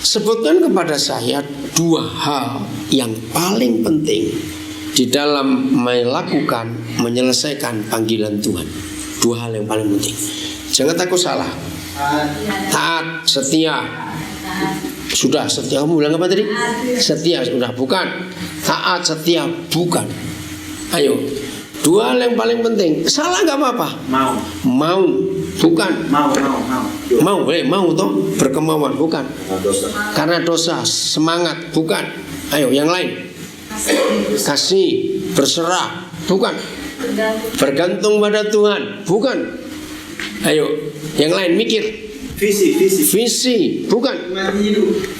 Sebutkan kepada saya dua hal yang paling penting di dalam melakukan, menyelesaikan panggilan Tuhan. Dua hal yang paling penting. Jangan takut salah. Taat, setia. Sudah, setia. Kamu bilang apa tadi? Setia, sudah. Bukan. Taat, setia, bukan. Ayo. Dua hal yang paling penting. Salah gak apa-apa. Mau. Bukan. Mau toh. Berkemauan, bukan. Karena dosa. Semangat, bukan. Ayo, yang lain. Kasih, berserah, bukan. Bergantung pada Tuhan, bukan. Ayo, yang lain mikir. Visi, bukan.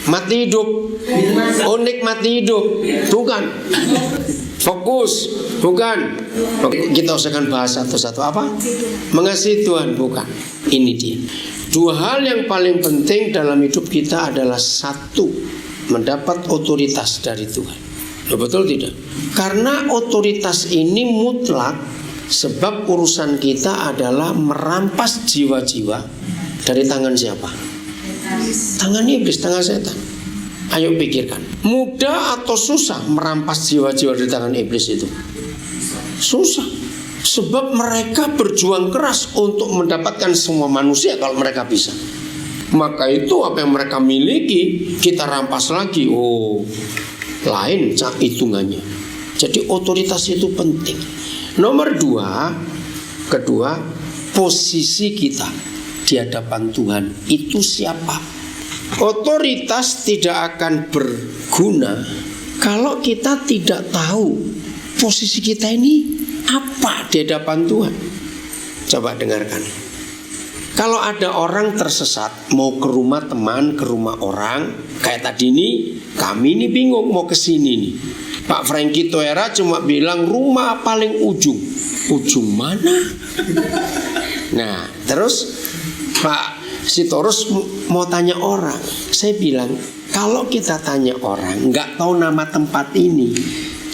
Mati hidup. Unik mati hidup, bukan. Fokus, bukan. Oke, kita usahakan bahas satu-satu. Apa? Mengasihi Tuhan, bukan. Ini dia. Dua hal yang paling penting dalam hidup kita adalah satu, mendapat otoritas dari Tuhan. Betul tidak? Karena otoritas ini mutlak, sebab urusan kita adalah merampas jiwa-jiwa dari tangan siapa? Tangan iblis, tangan setan. Ayo pikirkan, mudah atau susah merampas jiwa-jiwa dari tangan iblis itu? Susah. Sebab mereka berjuang keras untuk mendapatkan semua manusia kalau mereka bisa. Maka itu apa yang mereka miliki kita rampas lagi. Lain hitungannya. Jadi otoritas itu penting. Nomor kedua, posisi kita di hadapan Tuhan itu siapa? Otoritas tidak akan berguna kalau kita tidak tahu posisi kita ini apa di hadapan Tuhan. Coba dengarkan. Kalau ada orang tersesat, mau ke rumah teman, ke rumah orang, kayak tadi nih, kami ini bingung mau ke sini nih. Pak Franky Toera cuma bilang rumah paling ujung. Ujung mana? Nah, terus Pak Sitorus mau tanya orang. Saya bilang, kalau kita tanya orang, nggak tahu nama tempat ini,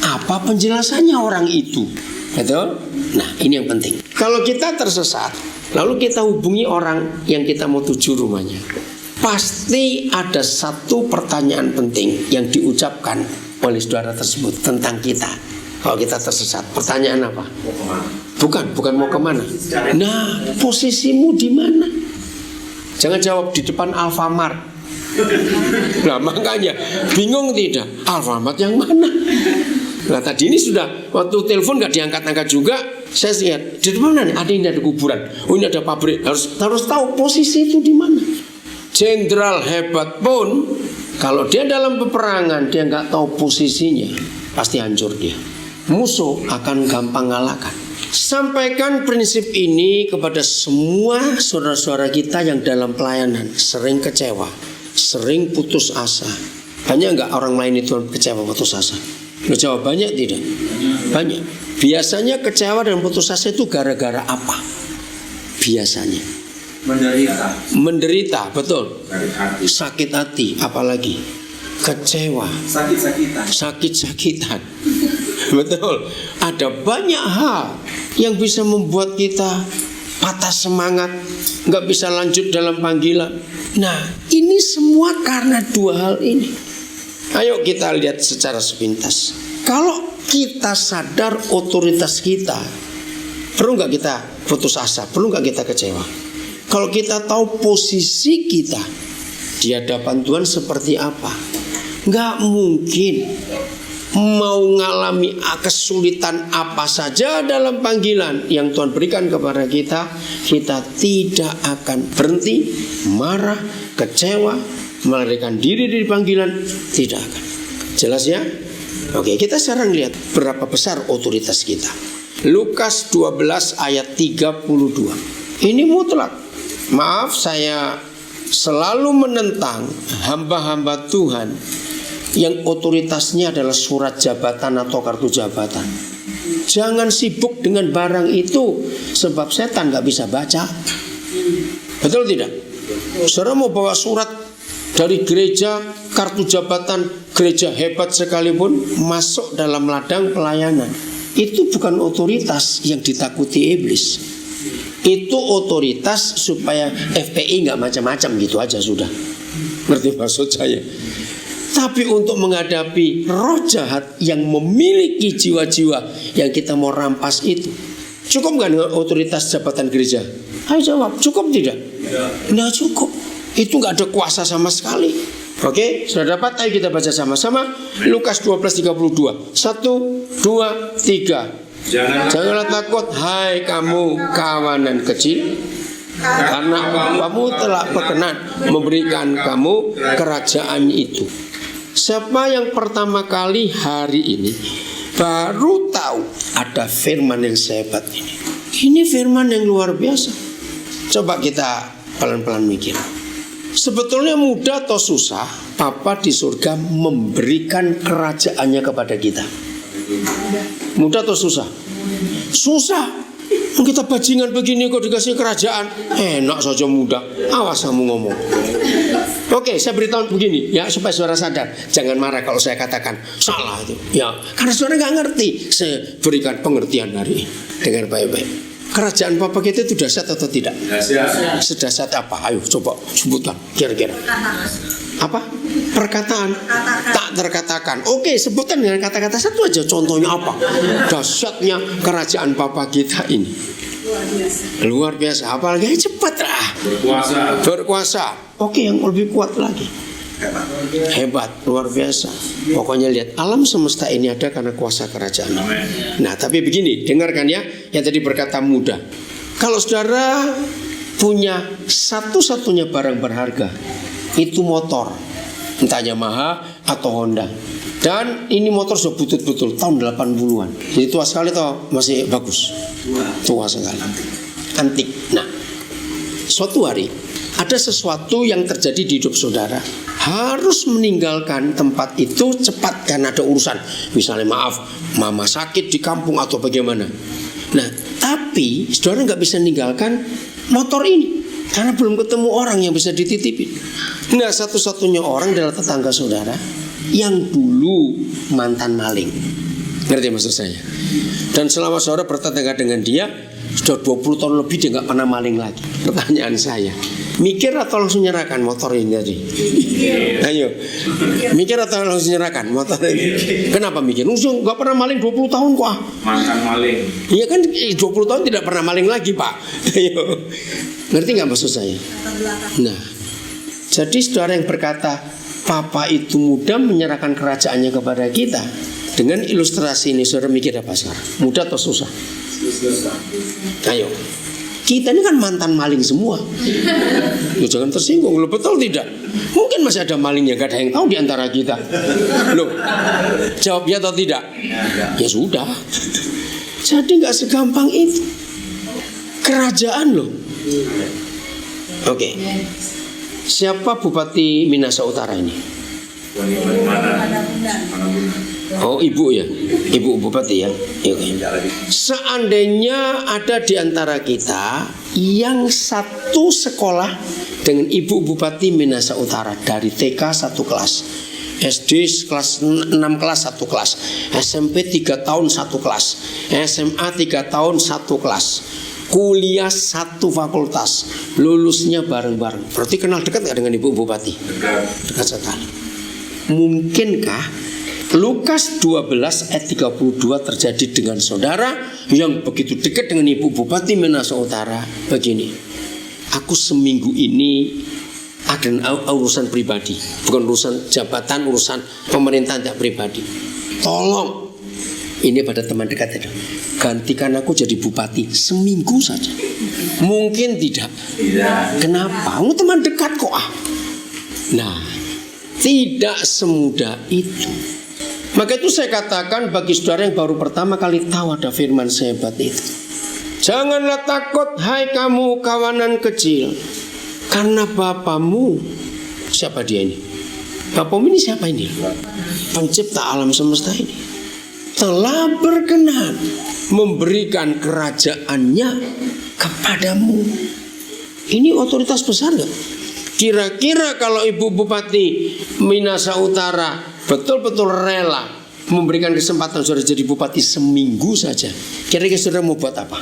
apa penjelasannya orang itu? Betul? Nah, ini yang penting. Kalau kita tersesat, lalu kita hubungi orang yang kita mau tuju rumahnya, pasti ada satu pertanyaan penting yang diucapkan oleh saudara tersebut tentang kita. Kalau kita tersesat, pertanyaan apa? Bukan mau kemana. Nah, posisimu di mana? Jangan jawab di depan Alfamart. Nah, makanya bingung tidak? Alfamart yang mana? Nah, tadi ini sudah waktu telepon gak diangkat-angkat juga. Saya lihat di mana nih? Ini ada kuburan. Oh, ini ada pabrik. Harus tahu posisi itu di mana. Jenderal hebat pun kalau dia dalam peperangan dia nggak tahu posisinya, pasti hancur dia. Musuh akan gampang ngalahkan. Sampaikan prinsip ini kepada semua saudara-saudara kita yang dalam pelayanan sering kecewa, sering putus asa. Banyak nggak orang lain itu kecewa, putus asa? Lo jawab banyak tidak? Banyak. Biasanya kecewa dan putus asa itu gara-gara apa? Biasanya menderita, betul. Sakit hati, apalagi kecewa, sakit-sakitan. Betul. Ada banyak hal yang bisa membuat kita patah semangat, nggak bisa lanjut dalam panggilan. Nah, ini semua karena dua hal ini. Ayo kita lihat secara sepintas. Kalau kita sadar otoritas kita, perlu nggak kita putus asa? Perlu nggak kita kecewa? Kalau kita tahu posisi kita di hadapan Tuhan seperti apa, nggak mungkin mau ngalami kesulitan apa saja dalam panggilan yang Tuhan berikan kepada kita, kita tidak akan berhenti marah, kecewa, melarikan diri dari panggilan, tidak akan. Jelas ya? Oke, kita sekarang lihat berapa besar otoritas kita. Lukas 12 ayat 32. Ini mutlak. Maaf, saya selalu menentang hamba-hamba Tuhan yang otoritasnya adalah surat jabatan atau kartu jabatan. Jangan sibuk dengan barang itu, sebab setan gak bisa baca. Betul tidak? Saudara mau bawa surat dari gereja, kartu jabatan gereja hebat sekalipun, masuk dalam ladang pelayanan, itu bukan otoritas yang ditakuti iblis. Itu otoritas supaya FPI gak macam-macam gitu aja sudah. Ngerti maksud saya? Tapi untuk menghadapi roh jahat yang memiliki jiwa-jiwa yang kita mau rampas itu, cukup nggak dengan otoritas jabatan gereja? Ayo jawab, cukup tidak? Nggak cukup. Itu nggak ada kuasa sama sekali. Oke, sudah dapat? Ayo kita baca sama-sama. Lukas 12:32. 1, 2, 3. Janganlah takut, hai kamu kawanan kecil, karena Bapamu telah berkenan memberikan kamu kerajaan itu. Siapa yang pertama kali hari ini baru tahu ada firman yang sehebat ini? Ini firman yang luar biasa. Coba kita pelan-pelan mikir. Sebetulnya mudah atau susah Papa di surga memberikan kerajaannya kepada kita? Mudah atau susah? Susah. Kita bajingan begini kok dikasih kerajaan. Enak saja mudah. Awas kamu ngomong. Oke, saya beritahu begini ya, supaya saudara sadar. Jangan marah kalau saya katakan salah itu. Ya, karena saudara nggak ngerti. Saya berikan pengertian hari ini dengan baik-baik. Kerajaan Papa kita itu dahsyat atau tidak? Dahsyat. Sedahsyat apa? Ayo coba sebutkan kira-kira. Apa? Perkataan tak terkatakan. Oke, sebutkan dengan kata-kata satu aja. Contohnya apa? Dahsyatnya kerajaan Papa kita ini. Luar biasa. Apalagi cepat lah. Berkuasa. Oke, yang lebih kuat lagi. Hebat, luar biasa. Pokoknya lihat, alam semesta ini ada karena kuasa kerajaan. Nah, tapi begini, dengarkan ya. Yang tadi berkata mudah. Kalau saudara punya satu-satunya barang berharga, itu motor, entah Yamaha atau Honda. Dan ini motor sudah butut-butut tahun 80-an. Jadi tua sekali atau masih bagus? Tua sekali. Antik. Nah, suatu hari ada sesuatu yang terjadi di hidup saudara, harus meninggalkan tempat itu cepat karena ada urusan. Misalnya maaf, mama sakit di kampung atau bagaimana. Nah, tapi saudara nggak bisa meninggalkan motor ini karena belum ketemu orang yang bisa dititipin. Nah, satu-satunya orang adalah tetangga saudara yang dulu mantan maling. Ngerti maksud saya? Dan selama saudara bertetangga dengan dia, sudah 20 tahun lebih dia nggak pernah maling lagi. Pertanyaan saya, mikir atau langsung nyerahkan motor ini tadi? Ayo, mikir atau langsung nyerahkan motor ini? Kenapa mikir? Langsung nggak pernah maling 20 tahun kok. Mantan maling. Iya kan 20 tahun tidak pernah maling lagi Pak. Ayo, ngerti nggak maksud saya? Nah, jadi saudara yang berkata Papa itu mudah menyerahkan kerajaannya kepada kita, dengan ilustrasi ini saudara mikir apa sekarang? Mudah atau susah? Ayo, kita ini kan mantan maling semua. Loh, jangan tersinggung. Loh, betul tidak? Mungkin masih ada malingnya, gak ada yang tahu di antara kita. Loh, jawab ya atau tidak? Ya sudah. Jadi gak segampang itu. Kerajaan loh. Oke. Siapa Bupati Minahasa Utara ini? Oh, ibu ya, ibu bupati ya. Oke. Seandainya ada di antara kita yang satu sekolah dengan ibu bupati Minahasa Utara, dari TK 1 kelas, SD kelas 6 kelas 1 kelas, SMP 3 tahun 1 kelas, SMA 3 tahun 1 kelas, kuliah 1 fakultas, lulusnya bareng-bareng. Berarti kenal dekat gak dengan ibu bupati? Dekat sekali. Mungkinkah Lukas 12 ayat 32 terjadi dengan saudara yang begitu dekat dengan ibu bupati Minahasa Utara? Begini, aku seminggu ini ada urusan pribadi, bukan urusan jabatan, urusan pemerintahan, tidak pribadi. Tolong, ini pada teman dekat itu, gantikan aku jadi bupati seminggu saja. Mungkin tidak. Kenapa? Kamu teman dekat kok. Nah, tidak semudah itu. Maka itu saya katakan bagi saudara yang baru pertama kali tahu ada firman sehebat itu, janganlah takut hai kamu kawanan kecil, karena Bapamu, siapa dia ini? Bapamu ini siapa ini? Pencipta alam semesta ini, telah berkenan memberikan kerajaannya kepadamu. Ini otoritas besar gak? Kira-kira kalau ibu bupati Minahasa Utara betul-betul rela memberikan kesempatan saudara jadi bupati seminggu saja, kira-kira saudara mau buat apa?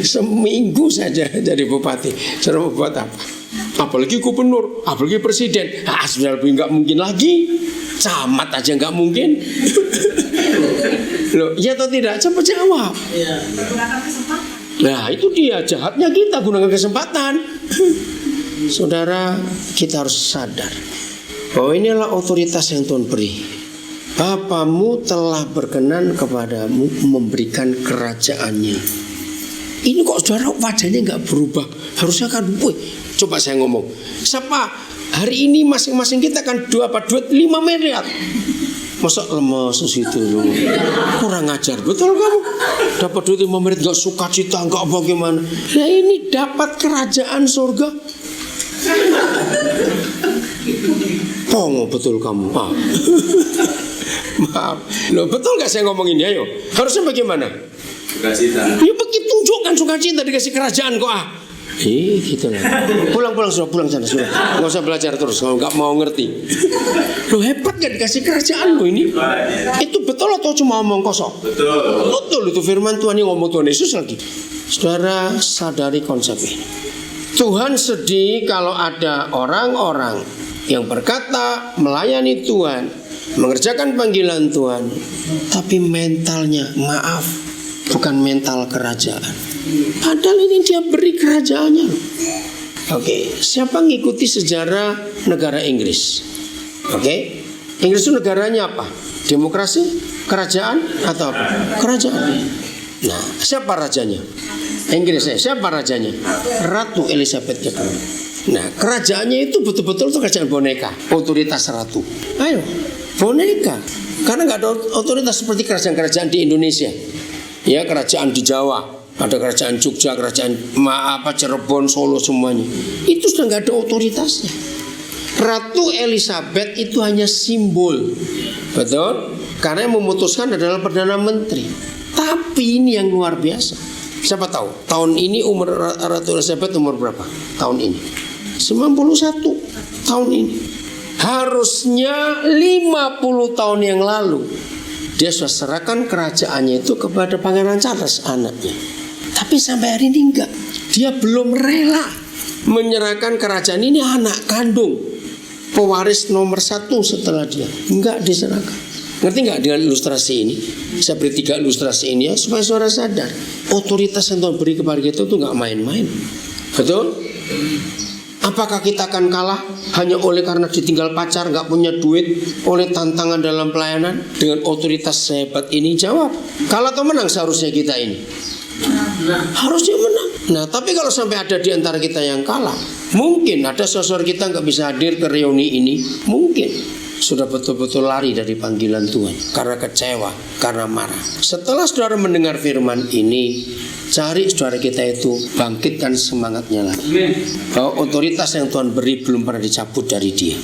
Seminggu saja jadi bupati, saudara mau buat apa? Apalagi gubernur, apalagi presiden. Sudah lebih nggak mungkin lagi. Camat aja nggak mungkin. Loh, iya atau tidak? Cepat jawab. Nah, itu dia jahatnya kita gunakan kesempatan. Saudara, kita harus sadar bahwa inilah otoritas yang Tuhan beri. Bapamu telah berkenan kepadamu memberikan kerajaannya. Ini kok saudara wajahnya nggak berubah? Harusnya kan, coba saya ngomong. Siapa hari ini masing-masing kita kan duit 5 miliar. Masa lemas situ loh. Kurang ajar betul kamu. Dapat duit 5 miliar nggak sukacita, nggak bagaimana. Nah ini dapat kerajaan surga. Pongo betul kamu. Maaf. Loh, betul gak saya ngomong ini? Ayo. Harusnya bagaimana? Sukacita. Ya begitu, tunjukkan sukacita dikasih kerajaan kok gitu lah. Pulang sudah, pulang sana sudah. Nggak usah belajar terus kalau nggak mau ngerti. Loh, hebat gak dikasih kerajaan lo ini? Itu betul atau cuma omong kosong? Betul itu firman Tuhan yang ngomong Tuhan Yesus lagi. Saudara sadari konsep ini. Tuhan sedih kalau ada orang-orang yang berkata melayani Tuhan, mengerjakan panggilan Tuhan, tapi mentalnya maaf, bukan mental kerajaan. Padahal ini dia beri kerajaannya. Oke, siapa ngikuti sejarah negara Inggris? Oke, Inggris itu negaranya apa? Demokrasi, kerajaan atau apa? Kerajaan. Nah, siapa rajanya? Inggris. Siapa rajanya? Ratu Elizabeth II. Nah, kerajaannya itu betul-betul itu kerajaan boneka, otoritas ratu. Ayo, boneka. Karena nggak ada otoritas seperti kerajaan-kerajaan di Indonesia. Ya, kerajaan di Jawa, ada kerajaan Jogja, kerajaan Cirebon, Solo semuanya. Itu sudah nggak ada otoritasnya. Ratu Elizabeth itu hanya simbol, betul? Karena yang memutuskan adalah Perdana Menteri. Tapi ini yang luar biasa. Siapa tahu? Tahun ini umur Ratu Elizabeth umur berapa? Tahun ini 91 tahun ini. Harusnya 50 tahun yang lalu dia sudah serahkan kerajaannya itu kepada Pangeran Charles anaknya. Tapi sampai hari ini enggak. Dia belum rela menyerahkan kerajaan ini anak kandung, pewaris nomor 1 setelah dia. Enggak diserahkan. Ngerti enggak dengan ilustrasi ini? Saya beri 3 ilustrasi ini ya supaya saudara sadar otoritas yang Tuhan beri kepada kita itu enggak main-main. Betul? Apakah kita akan kalah hanya oleh karena ditinggal pacar, nggak punya duit, oleh tantangan dalam pelayanan dengan otoritas sehebat ini? Jawab, kalah atau menang seharusnya kita ini? Harusnya menang. Nah, tapi kalau sampai ada di antara kita yang kalah, mungkin ada saudara kita nggak bisa hadir ke reuni ini, mungkin sudah betul-betul lari dari panggilan Tuhan karena kecewa, karena marah. Setelah saudara mendengar firman ini, cari saudara kita itu bangkitkan semangatnya lagi. Bahwa otoritas yang Tuhan beri belum pernah dicabut dari dia.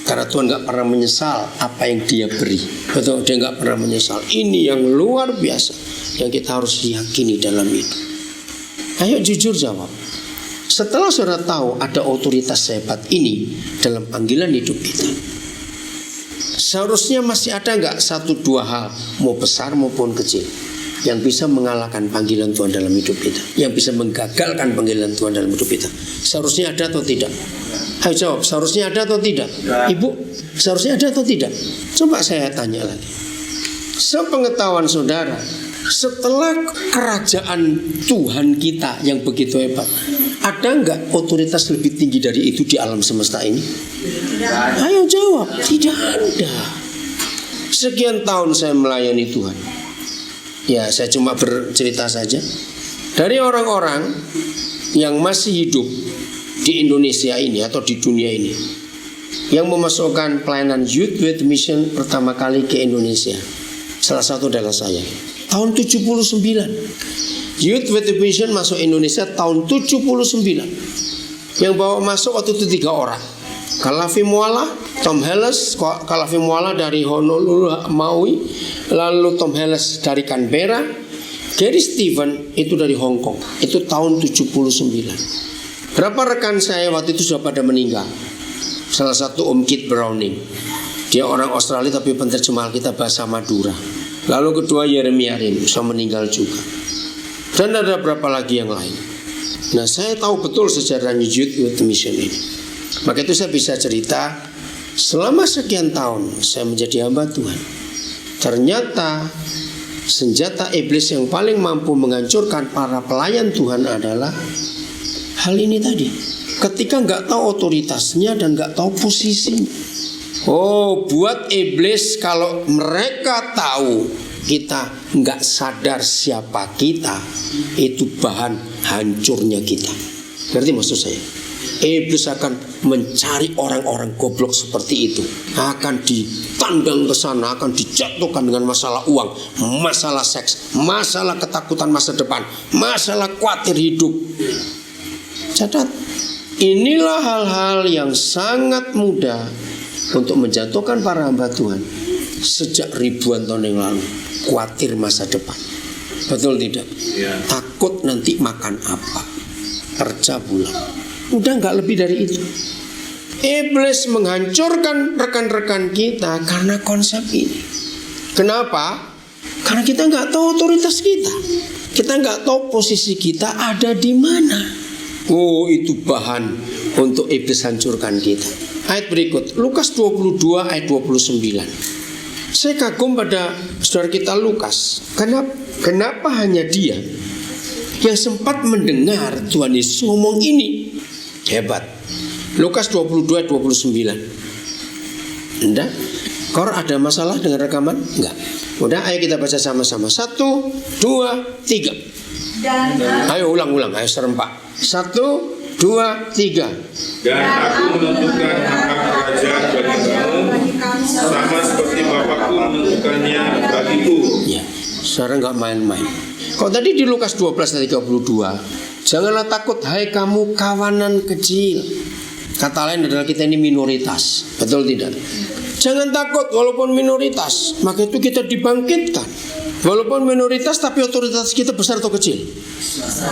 Karena Tuhan gak pernah menyesal apa yang dia beri. Betul, dia gak pernah menyesal. Ini yang luar biasa yang kita harus yakini dalam itu. Ayo jujur jawab. Setelah saudara tahu ada otoritas sehebat ini dalam panggilan hidup kita, seharusnya masih ada gak 1-2 hal, mau besar maupun kecil, yang bisa mengalahkan panggilan Tuhan dalam hidup kita, yang bisa menggagalkan panggilan Tuhan dalam hidup kita? Seharusnya ada atau tidak? Ayo jawab, seharusnya ada atau tidak? Ibu, seharusnya ada atau tidak? Coba saya tanya lagi. Sepengetahuan saudara, setelah kerajaan Tuhan kita yang begitu hebat, ada enggak otoritas lebih tinggi dari itu di alam semesta ini? Ayo jawab, tidak ada. Sekian tahun saya melayani Tuhan, ya saya cuma bercerita saja. Dari orang-orang yang masih hidup di Indonesia ini atau di dunia ini, yang memasukkan pelayanan Youth with Mission pertama kali ke Indonesia, salah satu adalah saya. Tahun 79 Youth with Mission masuk Indonesia tahun 79. Yang bawa masuk waktu itu 3 orang, Kalafi Muala, Tom Helles. Kalafi Muala dari Honolulu, Maui. Lalu Tom Helles dari Canberra. Gary Stephen itu dari Hong Kong. Itu tahun 79. Berapa rekan saya waktu itu sudah pada meninggal. Salah satu Om Kit Browning, dia orang Australia tapi penerjemah kita bahasa Madura. Lalu kedua Yeremia Rim sudah meninggal juga. Dan ada berapa lagi yang lain. Nah, saya tahu betul sejarahnya Youth Mission ini. Maka itu saya bisa cerita, selama sekian tahun saya menjadi hamba Tuhan. Ternyata senjata iblis yang paling mampu menghancurkan para pelayan Tuhan adalah hal ini tadi. Ketika nggak tahu otoritasnya dan nggak tahu posisinya. Oh, buat iblis kalau mereka tahu kita nggak sadar siapa kita, itu bahan hancurnya kita. Ngerti maksud saya? Iblis akan mencari orang-orang goblok seperti itu, akan ditandang ke sana, akan dijatuhkan dengan masalah uang, masalah seks, masalah ketakutan masa depan, masalah khawatir hidup. Catat, inilah hal-hal yang sangat mudah untuk menjatuhkan para hamba Tuhan sejak ribuan tahun yang lalu. Khawatir masa depan, betul tidak? Takut nanti makan apa, kerja pulang. Udah nggak lebih dari itu. Iblis menghancurkan rekan-rekan kita karena konsep ini. Kenapa? Karena kita nggak tahu otoritas kita. Kita nggak tahu posisi kita ada di mana. Oh, itu bahan untuk iblis hancurkan kita. Ayat berikut, Lukas 22 ayat 29. Saya kagum pada saudara kita Lukas. Kenapa hanya dia yang sempat mendengar Tuhan Yesus ngomong ini? Hebat. Lukas 22 ayat 29. Enggak? Kau ada masalah dengan rekaman? Enggak. Udah, ayo kita baca sama-sama. 1, 2, 3. Ayo ulang-ulang, ayo serempak. 1, 2, 3. Dan aku menentukan hak kerajaan bagi kamu, sama seperti Bapakku menentukannya bagiku. Ya, saudara nggak main-main. Kalau tadi di Lukas 12 ayat 32, janganlah takut hai kamu kawanan kecil. Kata lain adalah kita ini minoritas, betul tidak? Jangan takut walaupun minoritas, maka itu kita dibangkitkan. Walaupun minoritas tapi otoritas kita besar atau kecil?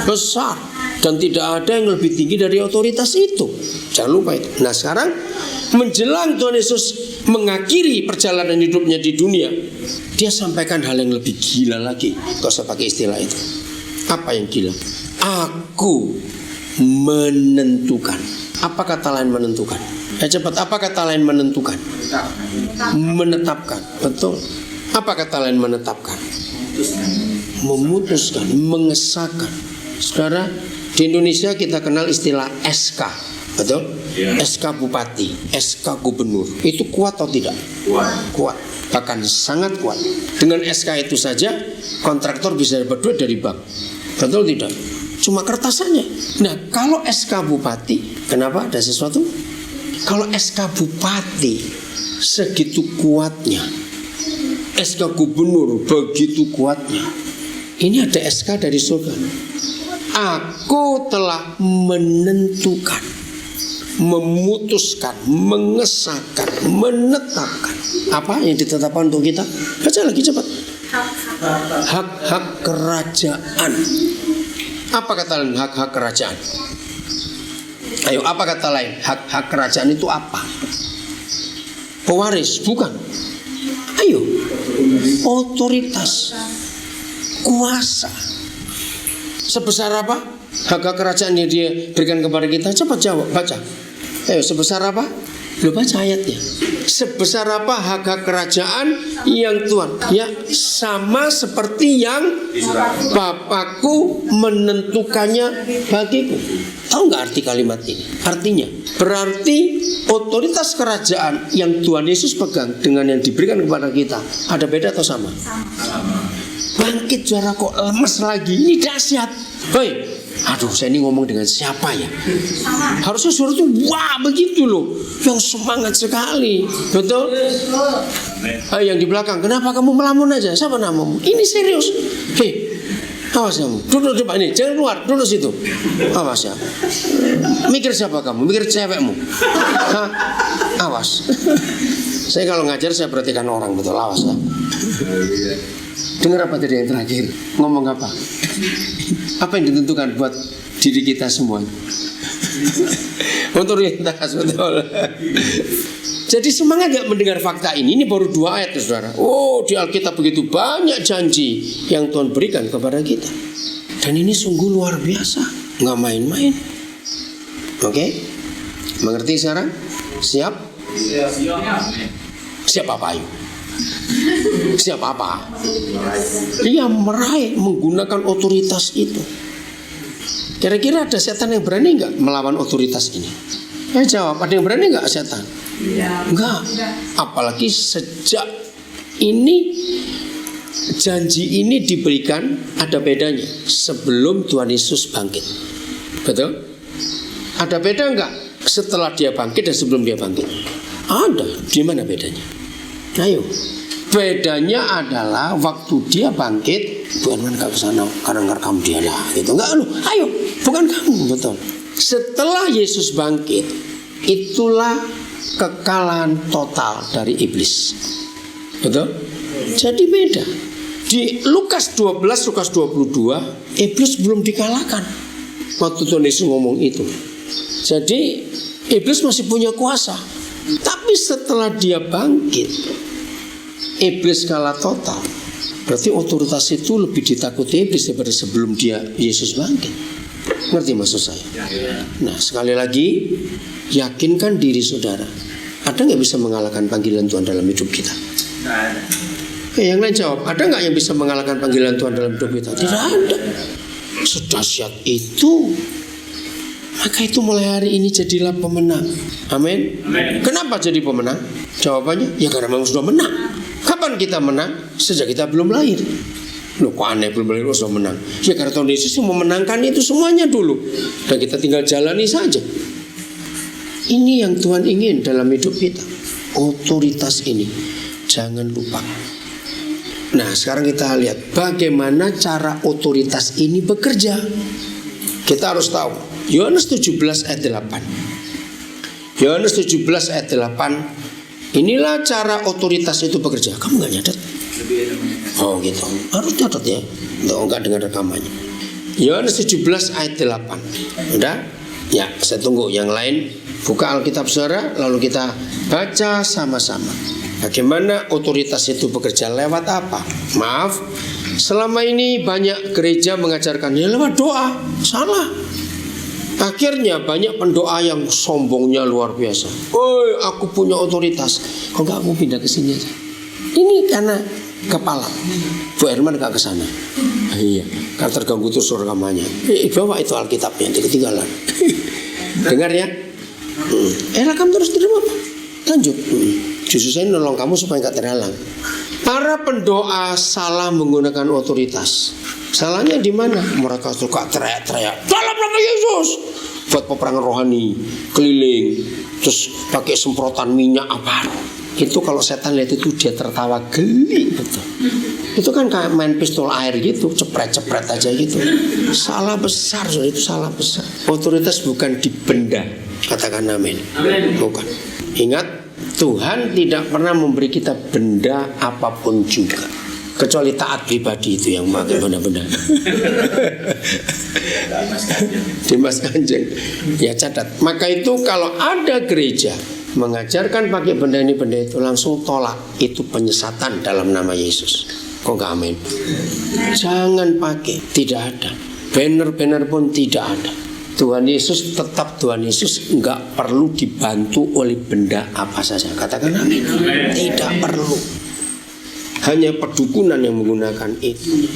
Besar. Dan tidak ada yang lebih tinggi dari otoritas itu. Jangan lupa itu. Nah, sekarang menjelang Tuhan Yesus mengakhiri perjalanan hidupnya di dunia, dia sampaikan hal yang lebih gila lagi. Gak usah pakai istilah itu. Apa yang gila? Aku menentukan. Apa kata lain menentukan? Cepat, apa kata lain menentukan? Menetapkan. Betul. Apa kata lain menetapkan? Memutuskan, mengesahkan. Saudara, di Indonesia kita kenal istilah SK, betul? SK Bupati, SK Gubernur. Itu kuat atau tidak? Kuat. Bahkan sangat kuat. Dengan SK itu saja kontraktor bisa dapat duit dari bank. Betul tidak? Cuma kertasannya. Nah, kalau SK Bupati, kenapa ada sesuatu? Kalau SK Bupati segitu kuatnya, SK Gubernur begitu kuatnya. Ini ada SK dari surga. Aku telah menentukan, memutuskan, mengesahkan, menetapkan. Apa yang ditetapkan untuk kita? Baca lagi cepat. Hak-hak kerajaan. Apa kata lain hak-hak kerajaan? Ayo, apa kata lain? Hak-hak kerajaan itu apa? Pewaris? Bukan. Ayo. Otoritas. Kuasa. Sebesar apa hak kerajaan yang dia berikan kepada kita? Cepat jawab, baca. Ayo, sebesar apa? Lu baca ayatnya. Sebesar apa hak kerajaan yang Tuhan? Ya, sama seperti yang Bapakku menentukannya bagiku. Tahu nggak arti kalimat ini? Artinya berarti otoritas kerajaan yang Tuhan Yesus pegang dengan yang diberikan kepada kita ada beda atau sama? Bangkit juara kok lemes lagi. Ini dahsyat. Hei, aduh, saya ini ngomong dengan siapa ya? Harusnya suara itu wah begitu loh, yang semangat sekali, betul? Yang di belakang, kenapa kamu melamun aja? Siapa namamu? Ini serius. Hei, awas kamu. Duduk depan ini, jangan keluar, duduk situ. Awas ya. Mikir siapa kamu? Mikir cewekmu? Hah? Awas. Saya kalau ngajar saya perhatikan orang, betul. Awas ya. Dengar apa tadi yang terakhir? Ngomong apa? Apa yang ditentukan buat diri kita semua? Otoritas, betul. Jadi semangat gak mendengar fakta ini? Ini baru 2 ayat, saudara. Oh, di Alkitab begitu banyak janji yang Tuhan berikan kepada kita. Dan ini sungguh luar biasa. nggak main-main. Oke? Mengerti sekarang? Siap? Siap apa ayo? Siap apa? Dia meraih menggunakan otoritas itu. Kira-kira ada setan yang berani nggak melawan otoritas ini? Jawab, ada yang berani nggak setan? Enggak. Apalagi sejak ini janji ini diberikan, ada bedanya sebelum Tuhan Yesus bangkit. Betul? Ada beda enggak setelah dia bangkit dan sebelum dia bangkit? Ada. Di mana bedanya? Ayo. Bedanya adalah waktu dia bangkit, Tuhan mana gak kesana karena ngerekam dia lah gitu. Enggak lu, ayo, bukan kamu. Betul. Setelah Yesus bangkit, itulah kekalahan total dari iblis. Betul? Jadi beda. Di Lukas 12, Lukas 22, iblis belum dikalahkan waktu Tuhan Yesus ngomong itu. Jadi iblis masih punya kuasa. Tapi setelah dia bangkit, iblis kalah total. Berarti otoritas itu lebih ditakuti iblis daripada sebelum dia Yesus bangkit. Ngerti maksud saya? Nah, sekali lagi, yakinkan diri saudara. Ada nggak bisa mengalahkan panggilan Tuhan dalam hidup kita? Yang lain jawab, ada nggak yang bisa mengalahkan panggilan Tuhan dalam hidup kita? Tidak ada. Sedahsyat itu. Maka itu mulai hari ini jadilah pemenang. Amin. Kenapa jadi pemenang? Jawabannya, ya karena memang sudah menang. Kapan kita menang? Sejak kita belum lahir. Loh, kok aneh belum lahir sudah menang? Ya karena Tuhan Yesus memenangkan itu semuanya dulu. Dan kita tinggal jalani saja. Ini yang Tuhan ingin dalam hidup kita. Otoritas ini jangan lupa. Nah, sekarang kita lihat bagaimana cara otoritas ini bekerja. Kita harus tahu. Yohanes 17 ayat 8. Yohanes 17 ayat 8. Inilah cara otoritas itu bekerja. Kamu gak nyatet? Oh gitu. Harus nyatet ya. Enggak dengar rekamannya. Yohanes 17 ayat 8. Udah? Ya, saya tunggu yang lain. Buka Alkitab saudara, lalu kita baca sama-sama. Bagaimana otoritas itu bekerja, lewat apa? Maaf, selama ini banyak gereja mengajarkannya lewat doa. Salah. Akhirnya banyak pendoa yang sombongnya luar biasa. Oi, aku punya otoritas. Kok gak aku pindah ke sini aja? Ini karena kepala. Bu Herman gak ke sana. Iya, karena terganggu terus rekamannya. Bawa itu Alkitabnya, ketinggalan. Dengar ya. Rekam terus tidak apa. Lanjut. Justru saya nolong kamu supaya gak terhalang. Para pendoa salah menggunakan otoritas. Salahnya di mana? Mereka suka teriak-teriak dalam nama Yesus, buat peperangan rohani, keliling, terus pakai semprotan minyak apa. Itu kalau setan lihat itu dia tertawa geli betul. Itu kan kayak main pistol air gitu, cepret-cepret aja gitu. Salah besar, itu salah besar. Otoritas bukan di benda, katakan amin. Bukan. Ingat, Tuhan tidak pernah memberi kita benda apapun juga, kecuali taat pribadi itu yang pakai benda-benda. Dimas Kanjeng. Ya catat. Maka itu kalau ada gereja mengajarkan pakai benda ini benda itu, langsung tolak. Itu penyesatan dalam nama Yesus. Kok gak amin? Jangan pakai. Tidak ada. Banner-banner pun tidak ada. Tuhan Yesus tetap Tuhan Yesus, enggak perlu dibantu oleh benda apa saja. Katakan amin. Tidak perlu. Hanya pedukunan yang menggunakan itu.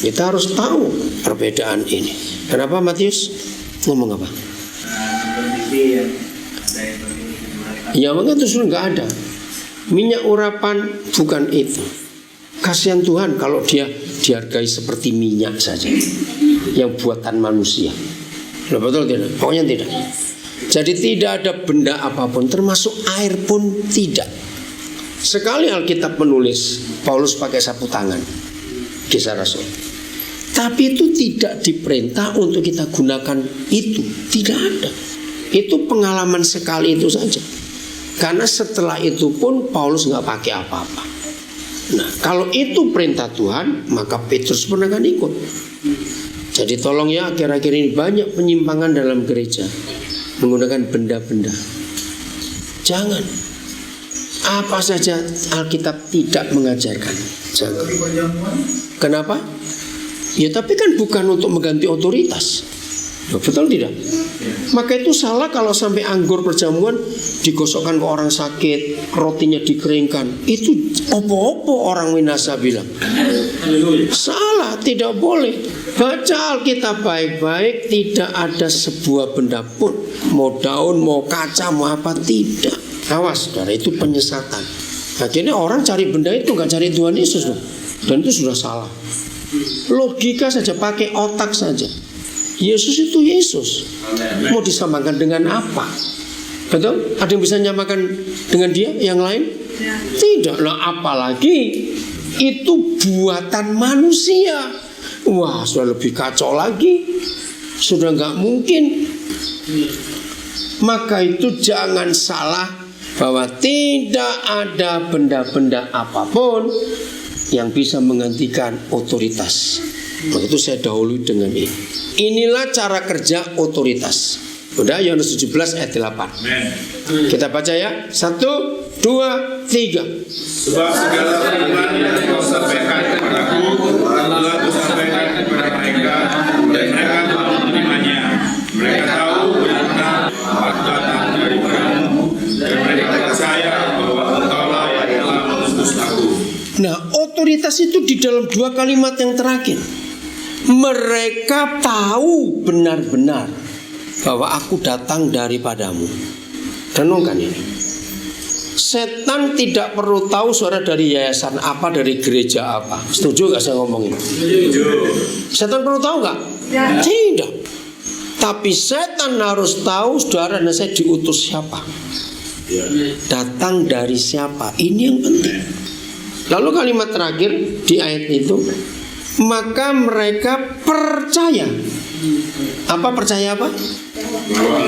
Kita harus tahu perbedaan ini. Kenapa Matius ngomong apa? Ya makanya itu enggak ada. Minyak urapan bukan itu. Kasihan Tuhan kalau dia dihargai seperti minyak saja, yang buatan manusia. Loh, betul tidak? Pokoknya tidak. Jadi tidak ada benda apapun, termasuk air pun tidak. Sekali Alkitab menulis Paulus pakai sapu tangan, Kisah Rasul. Tapi itu tidak diperintah untuk kita gunakan itu. Tidak ada. Itu pengalaman sekali itu saja. Karena setelah itu pun Paulus nggak pakai apa-apa. Nah, kalau itu perintah Tuhan, maka Petrus pun akan ikut. Jadi tolong ya, akhir-akhir ini banyak penyimpangan dalam gereja menggunakan benda-benda. Jangan. Apa saja Alkitab tidak mengajarkan. Jangan. Kenapa? Ya tapi kan bukan untuk mengganti otoritas. Betul tidak? Maka itu salah kalau sampai anggur perjamuan digosokkan ke orang sakit, rotinya dikeringkan. Itu opo-opo orang Minasa bilang. Salah, tidak boleh. Baca Alkitab baik-baik, tidak ada sebuah benda pun, mau daun, mau kaca, mau apa, tidak. Awas, saudara, itu penyesatan. Akhirnya orang cari benda itu, gak cari Tuhan Yesus loh. Dan itu sudah salah. Logika saja, pakai otak saja. Yesus itu Yesus. Mau disamakan dengan apa? Betul? Ada yang bisa menyamakan dengan dia? Yang lain? Tidak lah, apalagi itu buatan manusia. Wah, sudah lebih kacau lagi. Sudah gak mungkin. Maka itu jangan salah bahwa tidak ada benda-benda apapun yang bisa menggantikan otoritas. Maka itu saya dahului dengan ini. Inilah cara kerja otoritas. Udah, Yohanes 17 ayat 8. Kita baca ya. 1, 2, 3. Sebab segala firman yang kau sampaikan kepadaku telah kusampaikan kepada mereka, dan mereka telah menerimanya. Mereka tahu benar aku datang daripadamu, dan mereka percaya bahwa engkaulah yang telah mengutus aku. Nah, otoritas itu di dalam 2 kalimat yang terakhir. Mereka tahu benar-benar bahwa aku datang daripadamu. Renungkan ini. Setan tidak perlu tahu saudara dari yayasan apa, dari gereja apa. Setuju gak saya ngomong ini? Setuju. Setan perlu tahu gak? Tidak. Tapi setan harus tahu saudara dan saya diutus siapa, datang dari siapa. Ini yang penting. Lalu kalimat terakhir di ayat itu, maka mereka percaya. Apa percaya apa?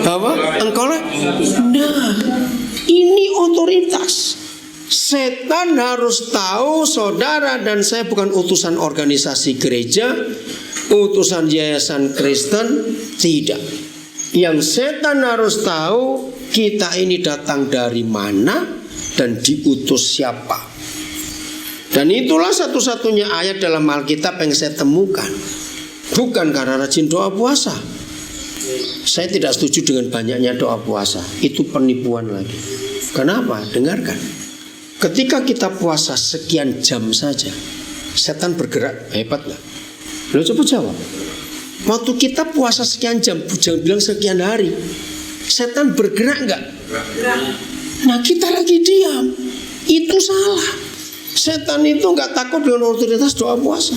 Bahwa engkau lah. Nah, ini otoritas. Setan harus tahu saudara dan saya bukan utusan organisasi gereja, utusan yayasan Kristen, tidak. Yang setan harus tahu kita ini datang dari mana dan diutus siapa. Dan itulah satu-satunya ayat dalam Alkitab yang saya temukan. Bukan karena rajin doa puasa. Saya tidak setuju dengan banyaknya doa puasa. Itu penipuan lagi. Kenapa? Dengarkan. Ketika kita puasa sekian jam saja, setan bergerak. Hebat lah. Lo coba jawab. Waktu kita puasa sekian jam, jangan bilang sekian hari, setan bergerak enggak? Nah, kita lagi diam. Itu salah. Setan itu enggak takut dengan otoritas doa puasa.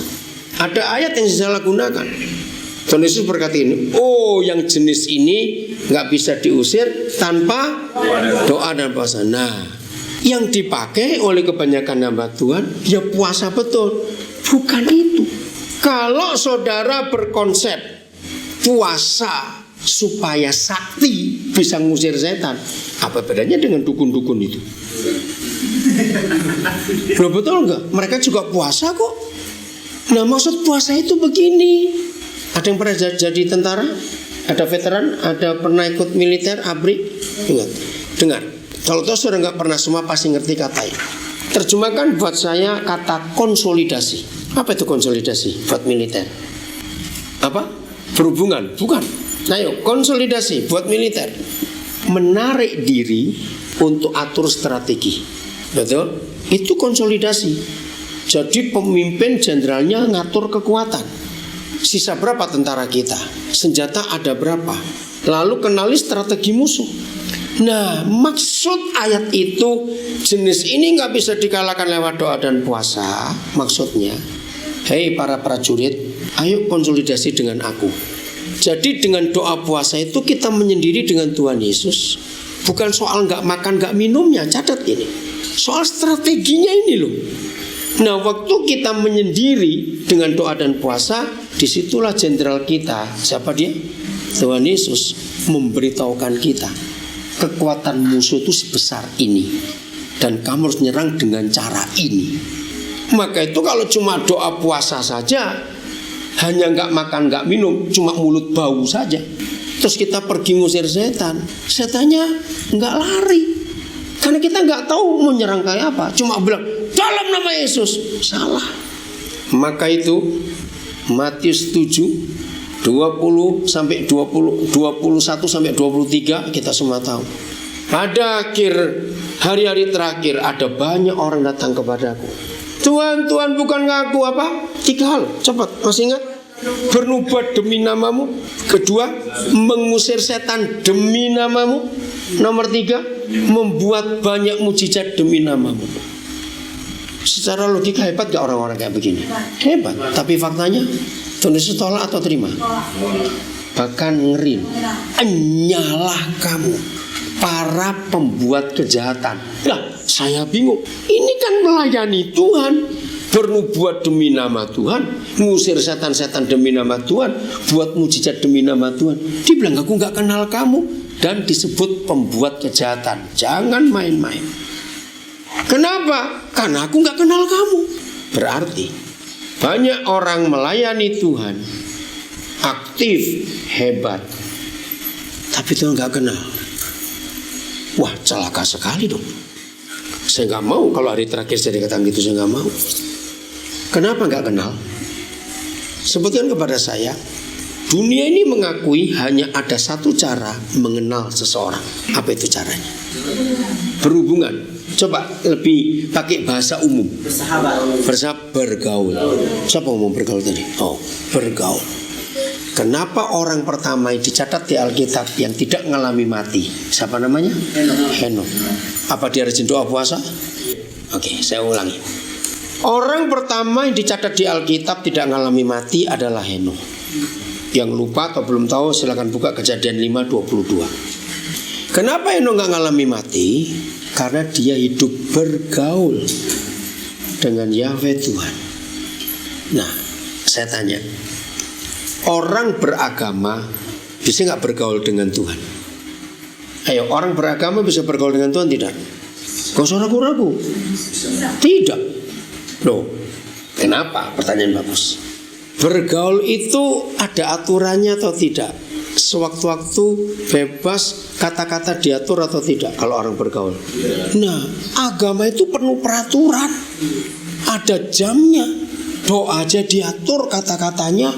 Ada ayat yang salah gunakan. Tuhan Yesus berkata ini, oh yang jenis ini enggak bisa diusir tanpa doa dan puasa. Nah, yang dipakai oleh kebanyakan hamba Tuhan, ya puasa betul. Bukan itu. Kalau saudara berkonsep puasa supaya sakti bisa ngusir setan, apa bedanya dengan dukun-dukun itu? Loh, betul enggak? Mereka juga puasa kok. Nah, maksud puasa itu begini. Ada yang pernah jadi tentara? Ada veteran? Ada pernah ikut militer, ABRI? Ingat, dengar. Kalau tahu sudah enggak pernah, semua pasti ngerti kata ini. Terjemahkan buat saya kata konsolidasi. Apa itu konsolidasi buat militer? Apa? Berhubungan? Bukan. Nah, yuk, konsolidasi buat militer. Menarik diri untuk atur strategi. Betul? Itu konsolidasi. Jadi pemimpin jenderalnya ngatur kekuatan. Sisa berapa tentara kita? Senjata ada berapa? Lalu kenali strategi musuh. Nah, maksud ayat itu, jenis ini gak bisa dikalahkan lewat doa dan puasa. Maksudnya, hei para prajurit, ayo konsolidasi dengan aku. Jadi dengan doa puasa itu kita menyendiri dengan Tuhan Yesus. Bukan soal gak makan gak minumnya, catat ini. Soal strateginya ini loh. Nah, waktu kita menyendiri dengan doa dan puasa, disitulah jenderal kita, siapa dia? Tuhan Yesus memberitahukan kita, kekuatan musuh itu sebesar ini, dan kamu harus nyerang dengan cara ini. Maka itu kalau cuma doa puasa saja, hanya gak makan gak minum, cuma mulut bau saja, terus kita pergi ngusir setan, setannya gak lari. Karena kita gak tahu mau nyerang kayak apa, cuma bilang dalam nama Yesus. Salah. Maka itu Matius 7 20 sampai 20, 21 sampai 23 kita semua tahu. Pada akhir hari-hari terakhir ada banyak orang datang kepadaku. Tuhan, Tuhan, bukankah aku apa? 3 hal, cepat, masih ingat? Bernubuat demi namamu. Kedua, mengusir setan demi namamu. Nomor 3, membuat banyak mujizat demi namamu. Secara logika hebat gak orang-orang kayak begini? Hebat, tapi faktanya Tuhan Yesus tolak atau terima? Bahkan ngeri. Nyalah kamu para pembuat kejahatan. Nah, saya bingung. Ini kan melayani Tuhan, bernubuat demi nama Tuhan, ngusir setan-setan demi nama Tuhan, buat mujizat demi nama Tuhan. Dibilang aku gak kenal kamu, dan disebut pembuat kejahatan. Jangan main-main. Kenapa? Karena aku gak kenal kamu. Berarti banyak orang melayani Tuhan, aktif, hebat, tapi Tuhan gak kenal. Wah, celaka sekali dong. Saya gak mau kalau hari terakhir saya dikatakan gitu, saya gak mau. Kenapa gak kenal? Sebutkan kepada saya. Dunia ini mengakui hanya ada satu cara mengenal seseorang. Apa itu caranya? Berhubungan. Coba lebih pakai bahasa umum. Bersahabat, bergaul. Siapa ngomong bergaul tadi? Oh, bergaul. Kenapa orang pertama yang dicatat di Alkitab yang tidak mengalami mati? Siapa namanya? Henokh. Apa dia rajin doa puasa? Oke, saya ulangi. Orang pertama yang dicatat di Alkitab tidak mengalami mati adalah Henokh. Yang lupa atau belum tahu silakan buka Kejadian 5:22. Kenapa Henokh gak mengalami mati? Karena dia hidup bergaul dengan Yahweh Tuhan. Nah, saya tanya, orang beragama bisa gak bergaul dengan Tuhan? Ayo, orang beragama bisa bergaul dengan Tuhan tidak? Gak usah ragu-ragu. Tidak. Loh, kenapa? Pertanyaan bagus. Bergaul itu ada aturannya atau tidak? Sewaktu-waktu bebas, kata-kata diatur atau tidak kalau orang bergaul? Nah, agama itu penuh peraturan. Ada jamnya. Doa aja diatur kata-katanya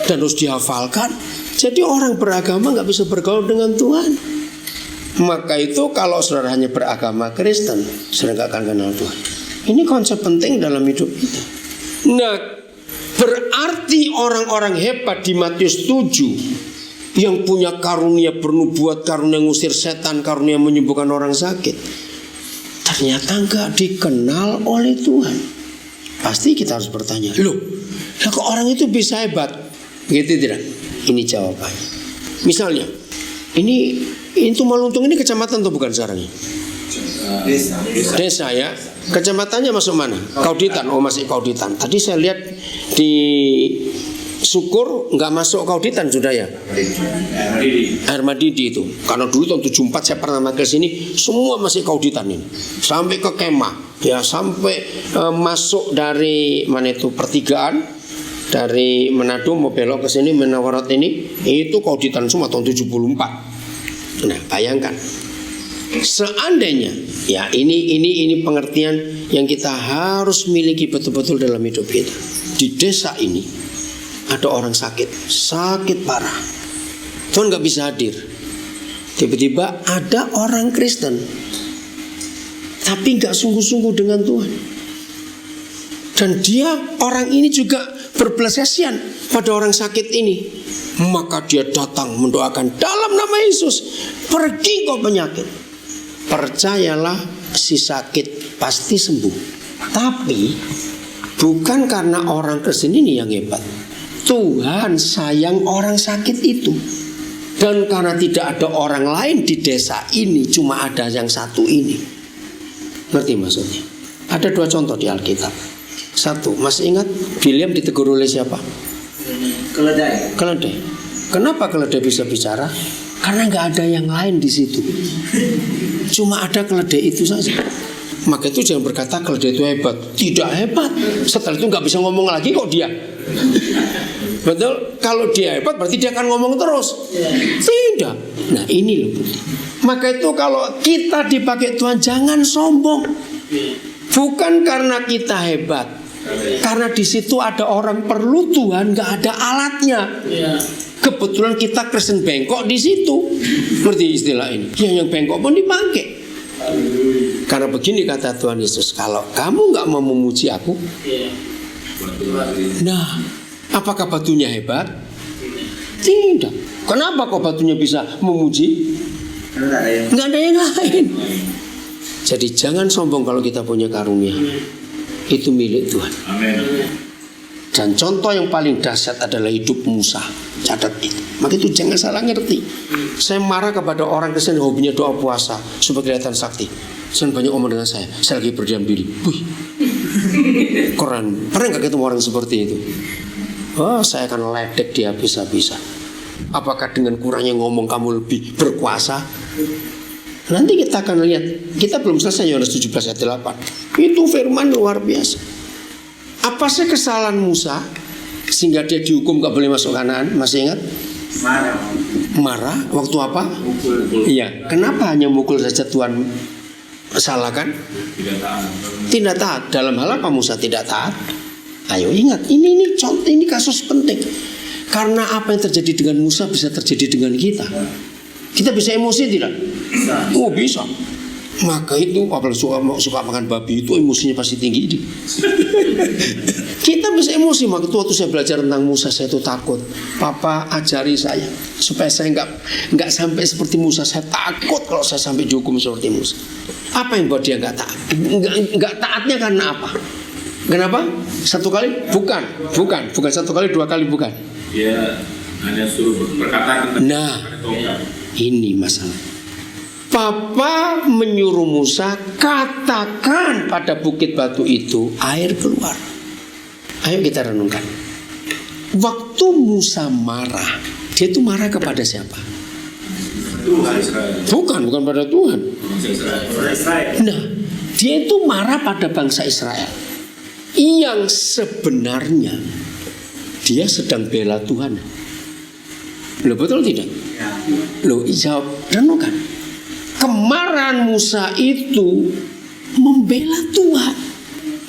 dan harus dihafalkan. Jadi orang beragama gak bisa bergaul dengan Tuhan. Maka itu kalau saudara hanya beragama Kristen, saudara gak akan kenal Tuhan. Ini konsep penting dalam hidup kita. Nah, berarti orang-orang hebat di Matius 7 yang punya karunia bernubuat, karunia ngusir setan, karunia menyembuhkan orang sakit, ternyata gak dikenal oleh Tuhan. Pasti kita harus bertanya, loh, kok orang itu bisa hebat? Begitu tidak? Ini jawabannya. Misalnya, ini Tumaluntung ini kecamatan atau bukan sekarang? Desa ya. Kecamatannya masuk mana? Kauditan. Oh, masih Kauditan. Tadi saya lihat di Syukur nggak masuk Kauditan sudah ya. Air Madidi itu. Karena dulu tahun 74 saya pernah ke sini, semua masih Kauditan ini. Sampai ke Kemah, ya sampai masuk dari mana itu pertigaan dari Manado mau belok ke sini Menawarat ini, itu Kauditan semua tahun 74. Nah, bayangkan. Seandainya ya ini pengertian yang kita harus miliki betul-betul dalam hidup kita. Di desa ini ada orang sakit parah. Tuhan gak bisa hadir. Tiba-tiba ada orang Kristen tapi gak sungguh-sungguh dengan Tuhan. Dan dia orang ini juga berbelas kasihan pada orang sakit ini. Maka dia datang mendoakan dalam nama Yesus, pergi kau penyakit. Percayalah si sakit pasti sembuh. Tapi bukan karena orang Kristen ini yang hebat. Tuhan sayang orang sakit itu. Dan karena tidak ada orang lain di desa ini, cuma ada yang satu ini. Ngerti maksudnya? Ada 2 contoh di Alkitab. 1, masih ingat Bileam ditegur oleh siapa? Keledai. Kenapa keledai bisa bicara? Karena nggak ada yang lain di situ. Cuma ada keledai itu saja. Maka itu jangan berkata keledai itu hebat. Tidak hebat. Setelah itu nggak bisa ngomong lagi kok dia. Betul? Kalau dia hebat berarti dia akan ngomong terus. Tidak. Nah ini loh. Maka itu kalau kita dipakai Tuhan jangan sombong. Bukan karena kita hebat. Karena di situ ada orang perlu Tuhan, nggak ada alatnya. Kebetulan kita Kristen bengkok di situ. Ngerti istilah ini? Yang bengkok pun dipakai. Karena begini kata Tuhan Yesus, kalau kamu nggak mau memuji aku, nah, apakah batunya hebat? Tidak. Kenapa kok batunya bisa memuji? Nggak ada yang lain. Jadi jangan sombong kalau kita punya karunia. Itu milik Tuhan. Amin. Dan contoh yang paling dahsyat adalah hidup Musa. Catat itu. Maka itu jangan salah ngerti. Saya marah kepada orang Kristen hobinya doa puasa supaya kelihatan sakti. Saya banyak omong dengan saya lagi berdiam diri. Wih, keren. Pernah nggak ketemu orang seperti itu? Oh, saya akan ledek dia bisa-bisa. Apakah dengan kurangnya ngomong kamu lebih berkuasa? Nanti kita akan lihat. Kita belum selesai Yohanes 17 ayat 8. Itu firman luar biasa. Apa sih kesalahan Musa sehingga dia dihukum gak boleh masuk Kanaan? Masih ingat? Marah. Waktu apa? Iya. Kenapa hanya mukul saja Tuhan salahkan? Tidak taat. Dalam hal apa Musa tidak taat? Ayo ingat. Ini contoh, ini kasus penting. Karena apa yang terjadi dengan Musa bisa terjadi dengan kita. Kita bisa emosi tidak? Oh bisa. Maka itu apalagi suka makan babi itu emosinya pasti tinggi ini. Kita bisa emosi. Maka itu waktu saya belajar tentang Musa saya itu takut. Papa ajari saya supaya saya nggak sampai seperti Musa. Saya takut kalau saya sampai dihukum seperti Musa. Apa yang buat dia nggak taat? Nggak taatnya karena apa? Kenapa? Satu kali? Bukan satu kali, dua kali bukan. Dia hanya suruh berkata tentang. Nah, ini masalah. Papa menyuruh Musa katakan pada bukit batu itu air keluar. Ayo kita renungkan. Waktu Musa marah, dia itu marah kepada siapa? Bukan pada Tuhan. Nah, dia itu marah pada bangsa Israel. Yang sebenarnya dia sedang bela Tuhan. Loh betul tidak? Loh jawab, renungkan. Kemarahan Musa itu membela Tuhan.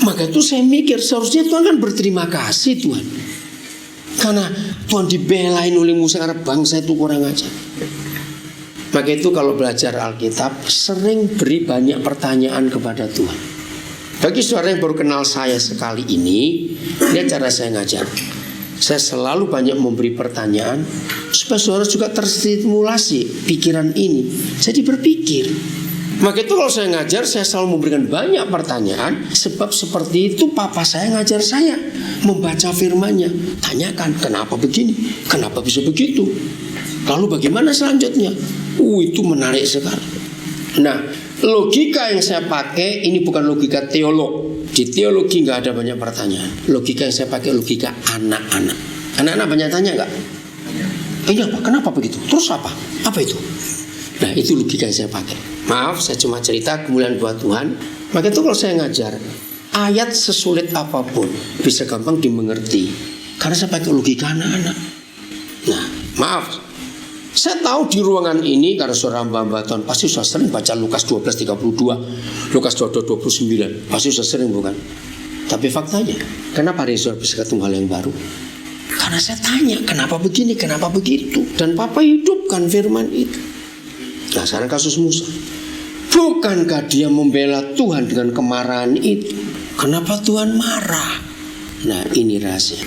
Maka itu saya mikir seharusnya Tuhan kan berterima kasih Tuhan. Karena Tuhan dibelain oleh Musa karena bangsa itu kurang ajar. Maka itu kalau belajar Alkitab sering beri banyak pertanyaan kepada Tuhan. Bagi saudara yang baru kenal saya sekali ini, lihat cara saya ngajar. Saya selalu banyak memberi pertanyaan supaya saudara juga terstimulasi pikiran ini. Jadi berpikir. Maka itu kalau saya ngajar, saya selalu memberikan banyak pertanyaan. Sebab seperti itu papa saya ngajar saya membaca firman-Nya. Tanyakan kenapa begini, kenapa bisa begitu, lalu bagaimana selanjutnya. Itu menarik sekali. Nah, logika yang saya pakai ini bukan logika teolog. Di teologi nggak ada banyak pertanyaan. Logika yang saya pakai logika anak-anak. Anak-anak banyak tanya nggak? Ini apa? Kenapa begitu? Terus apa? Apa itu? Nah itu logika yang saya pakai. Maaf, saya cuma cerita kemuliaan buat Tuhan. Maka itu kalau saya ngajar, ayat sesulit apapun bisa gampang dimengerti. Karena saya pakai logika anak-anak. Nah maaf, saya tahu di ruangan ini karena saudara hamba Tuhan pasti sudah sering baca Lukas 12:32, Lukas 22:29, pasti sudah sering bukan? Tapi faktanya, kenapa hari saudara bisa ketemu hal yang baru? Karena saya tanya, kenapa begini, kenapa begitu? Dan Papa hidupkan firman itu. Nah sekarang kasus Musa. Bukankah dia membela Tuhan dengan kemarahan itu? Kenapa Tuhan marah? Nah ini rahasia.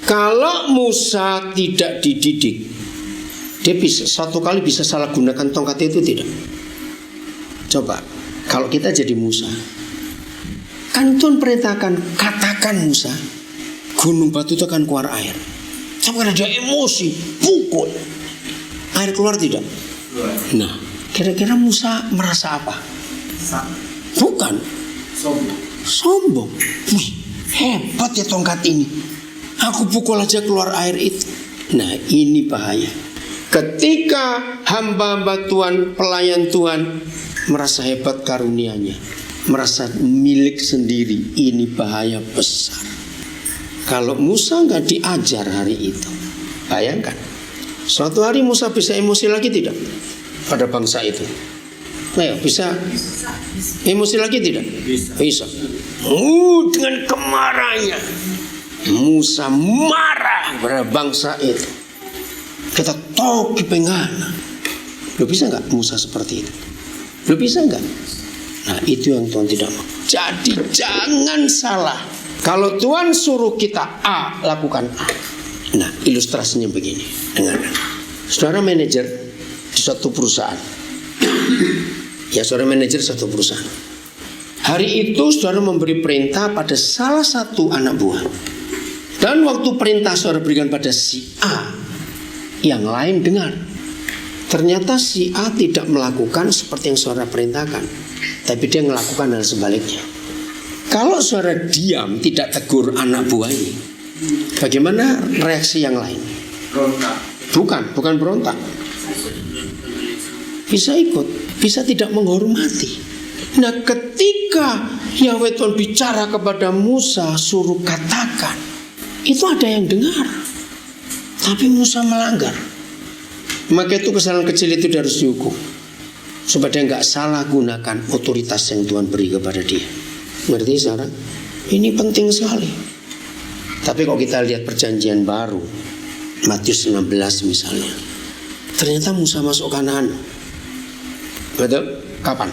Kalau Musa tidak dididik, dia bisa satu kali bisa salah gunakan tongkat itu tidak? Coba, kalau kita jadi Musa, kan Tuhan perintahkan katakan Musa, gunung batu itu akan keluar air. Tapi karena dia emosi, pukul, air keluar tidak? Nah, kira-kira Musa merasa apa? Bukan sombong. Wih, hebat ya tongkat ini. Aku pukul aja keluar air itu. Nah, ini bahaya. Ketika hamba-hamba Tuhan, pelayan Tuhan merasa hebat karunia-Nya, merasa milik sendiri, ini bahaya besar. Kalau Musa nggak diajar hari itu, bayangkan, suatu hari Musa bisa emosi lagi tidak pada bangsa itu? Ayo, bisa emosi lagi tidak? Bisa. Dengan kemarahannya Musa marah pada bangsa itu. Kita tahu kepengana. Lo bisa nggak Musa seperti itu? Lo bisa nggak? Nah, itu yang Tuhan tidak mau. Jadi jangan salah. Kalau Tuhan suruh kita A, lakukan A. Nah, ilustrasinya begini. Dengarkan. Saudara manajer di suatu perusahaan. Ya, saudara manajer suatu perusahaan. Hari itu saudara memberi perintah pada salah satu anak buah. Dan waktu perintah saudara berikan pada si A, yang lain dengar. Ternyata si A tidak melakukan seperti yang saudara perintahkan, tapi dia melakukan hal sebaliknya. Kalau saudara diam, tidak tegur anak buah ini, bagaimana reaksi yang lain? Berontak. Bukan berontak. Bisa ikut, bisa tidak menghormati. Nah, ketika Yahweh Tuhan bicara kepada Musa, suruh katakan, itu ada yang dengar, tapi Musa melanggar. Maka itu kesalahan kecil itu harus dihukum, supaya dia nggak salah gunakan otoritas yang Tuhan beri kepada dia. Ngerti sekarang? Ini penting sekali. Tapi kalau kita lihat perjanjian baru, Matius 16 misalnya, ternyata Musa masuk Kanaan. Betul? Kapan?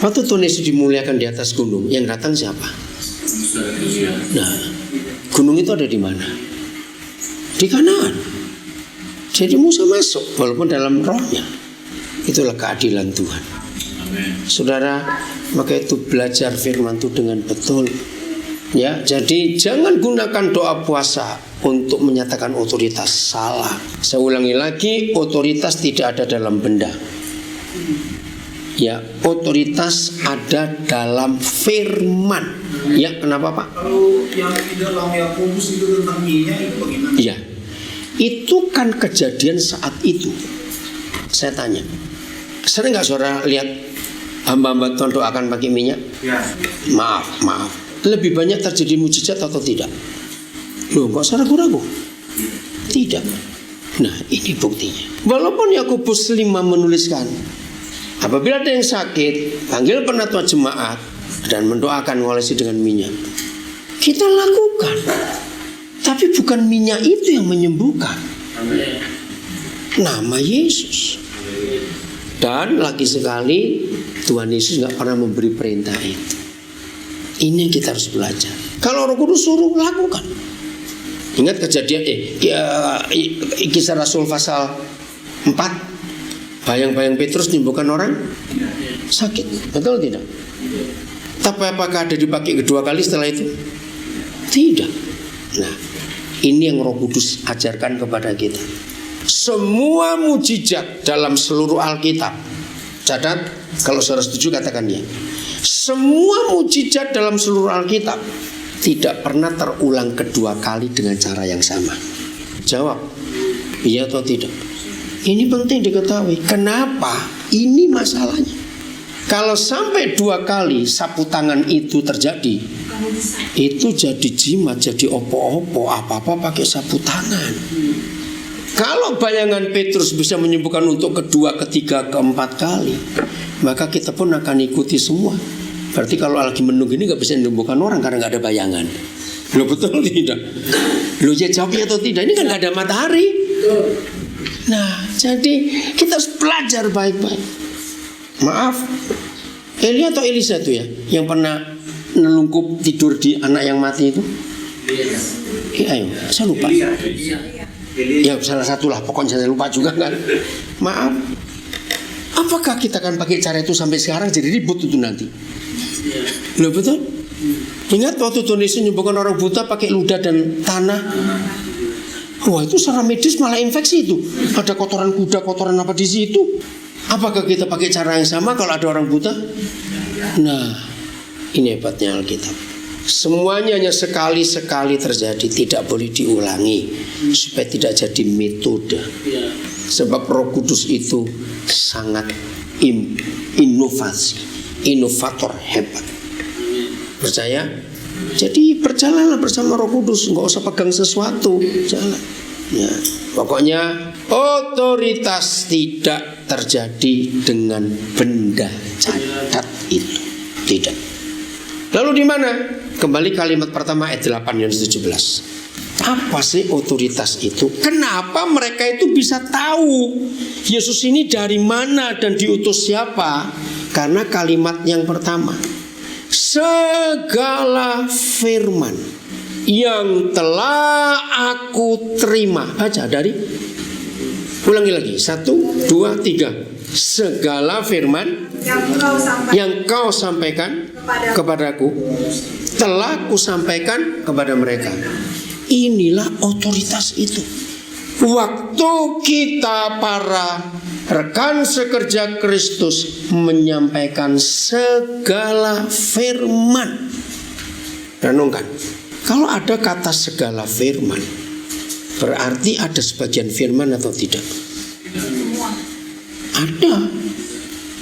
Waktu Tuhan Yesus dimuliakan di atas gunung, yang datang siapa? Nah, gunung itu ada di mana? Di Kanaan. Jadi Musa masuk, walaupun dalam rohnya. Itulah keadilan Tuhan. Saudara, maka itu belajar firman itu dengan betul. Ya, jadi jangan gunakan doa puasa untuk menyatakan otoritas. Salah. Saya ulangi lagi, otoritas tidak ada dalam benda. Ya, otoritas ada dalam firman. Ya, kenapa Pak? Kalau yang di dalam Yakobus itu tentang minyak itu bagaimana? Ya, itu kan kejadian saat itu. Saya tanya, sering nggak saudara lihat hamba-hamba Tuhan doakan pakai minyak? Ya. Maaf. Lebih banyak terjadi mujizat atau tidak? Loh, kok saudara ragu-ragu? Tidak. Nah, ini buktinya. Walaupun Yakobus 5 menuliskan, apabila ada yang sakit, panggil penatua jemaat dan mendoakan ngolesi dengan minyak. Kita lakukan. Tapi bukan minyak itu yang menyembuhkan. Nama Yesus. Dan lagi sekali Tuhan Yesus gak pernah memberi perintah itu. Ini yang kita harus belajar. Kalau Roh Kudus suruh, lakukan. Ingat kejadian Kisah Rasul pasal 4. Bayang-bayang Petrus menyembuhkan orang sakit. Betul tidak? Tapi apakah ada dipakai kedua kali setelah itu? Tidak. Nah, ini yang Roh Kudus ajarkan kepada kita. Semua mujizat dalam seluruh Alkitab, catat, kalau saudara setuju katakan ya. Semua mujizat dalam seluruh Alkitab tidak pernah terulang kedua kali dengan cara yang sama. Jawab, iya atau tidak? Ini penting diketahui. Kenapa? Ini masalahnya. Kalau sampai 2 kali sapu tangan itu terjadi, itu jadi jimat, jadi opo-opo, apa-apa pakai sapu tangan. Kalau bayangan Petrus bisa menyembuhkan untuk kedua, ketiga, keempat kali, maka kita pun akan ikuti semua. Berarti kalau lagi menunggu ini gak bisa menyembuhkan orang karena gak ada bayangan. Loh, betul tidak? Loh, ya jawabnya atau tidak? Ini kan gak ada matahari. Nah, jadi kita harus belajar baik-baik. Maaf, Elia atau Elisa itu ya yang pernah nelungkup tidur di anak yang mati itu? Ayo, saya lupa. Ya salah satu lah, pokoknya saya lupa juga kan. Maaf. Apakah kita akan pakai cara itu sampai sekarang? Jadi ribut itu nanti. Loh, betul? Ingat waktu Tuhan Yesus menyembuhkan orang buta pakai ludah dan tanah. Wah, itu secara medis malah infeksi itu. Ada kotoran kuda, kotoran apa di situ. Apakah kita pakai cara yang sama kalau ada orang buta? Nah, ini hebatnya Alkitab. Semuanya hanya sekali-sekali terjadi, tidak boleh diulangi supaya tidak jadi metode. Sebab Roh Kudus itu sangat inovasi, inovator hebat. Percaya? Jadi berjalanlah bersama Roh Kudus, nggak usah pegang sesuatu, jalan. Ya, pokoknya otoritas tidak terjadi dengan benda, catat itu tidak. Lalu di mana? Kembali kalimat pertama ayat 8 Yohanes 17. Apa sih otoritas itu? Kenapa mereka itu bisa tahu Yesus ini dari mana dan diutus siapa? Karena kalimat yang pertama, segala firman yang telah aku terima. Baca dari, ulangi lagi, 1, 2, 3. Segala firman yang kau sampaikan kepadaku telah kusampaikan kepada mereka. Inilah otoritas itu. Waktu kita para rekan sekerja Kristus menyampaikan segala firman. Renungkan, kalau ada kata segala firman, berarti ada sebagian firman atau tidak? Ada.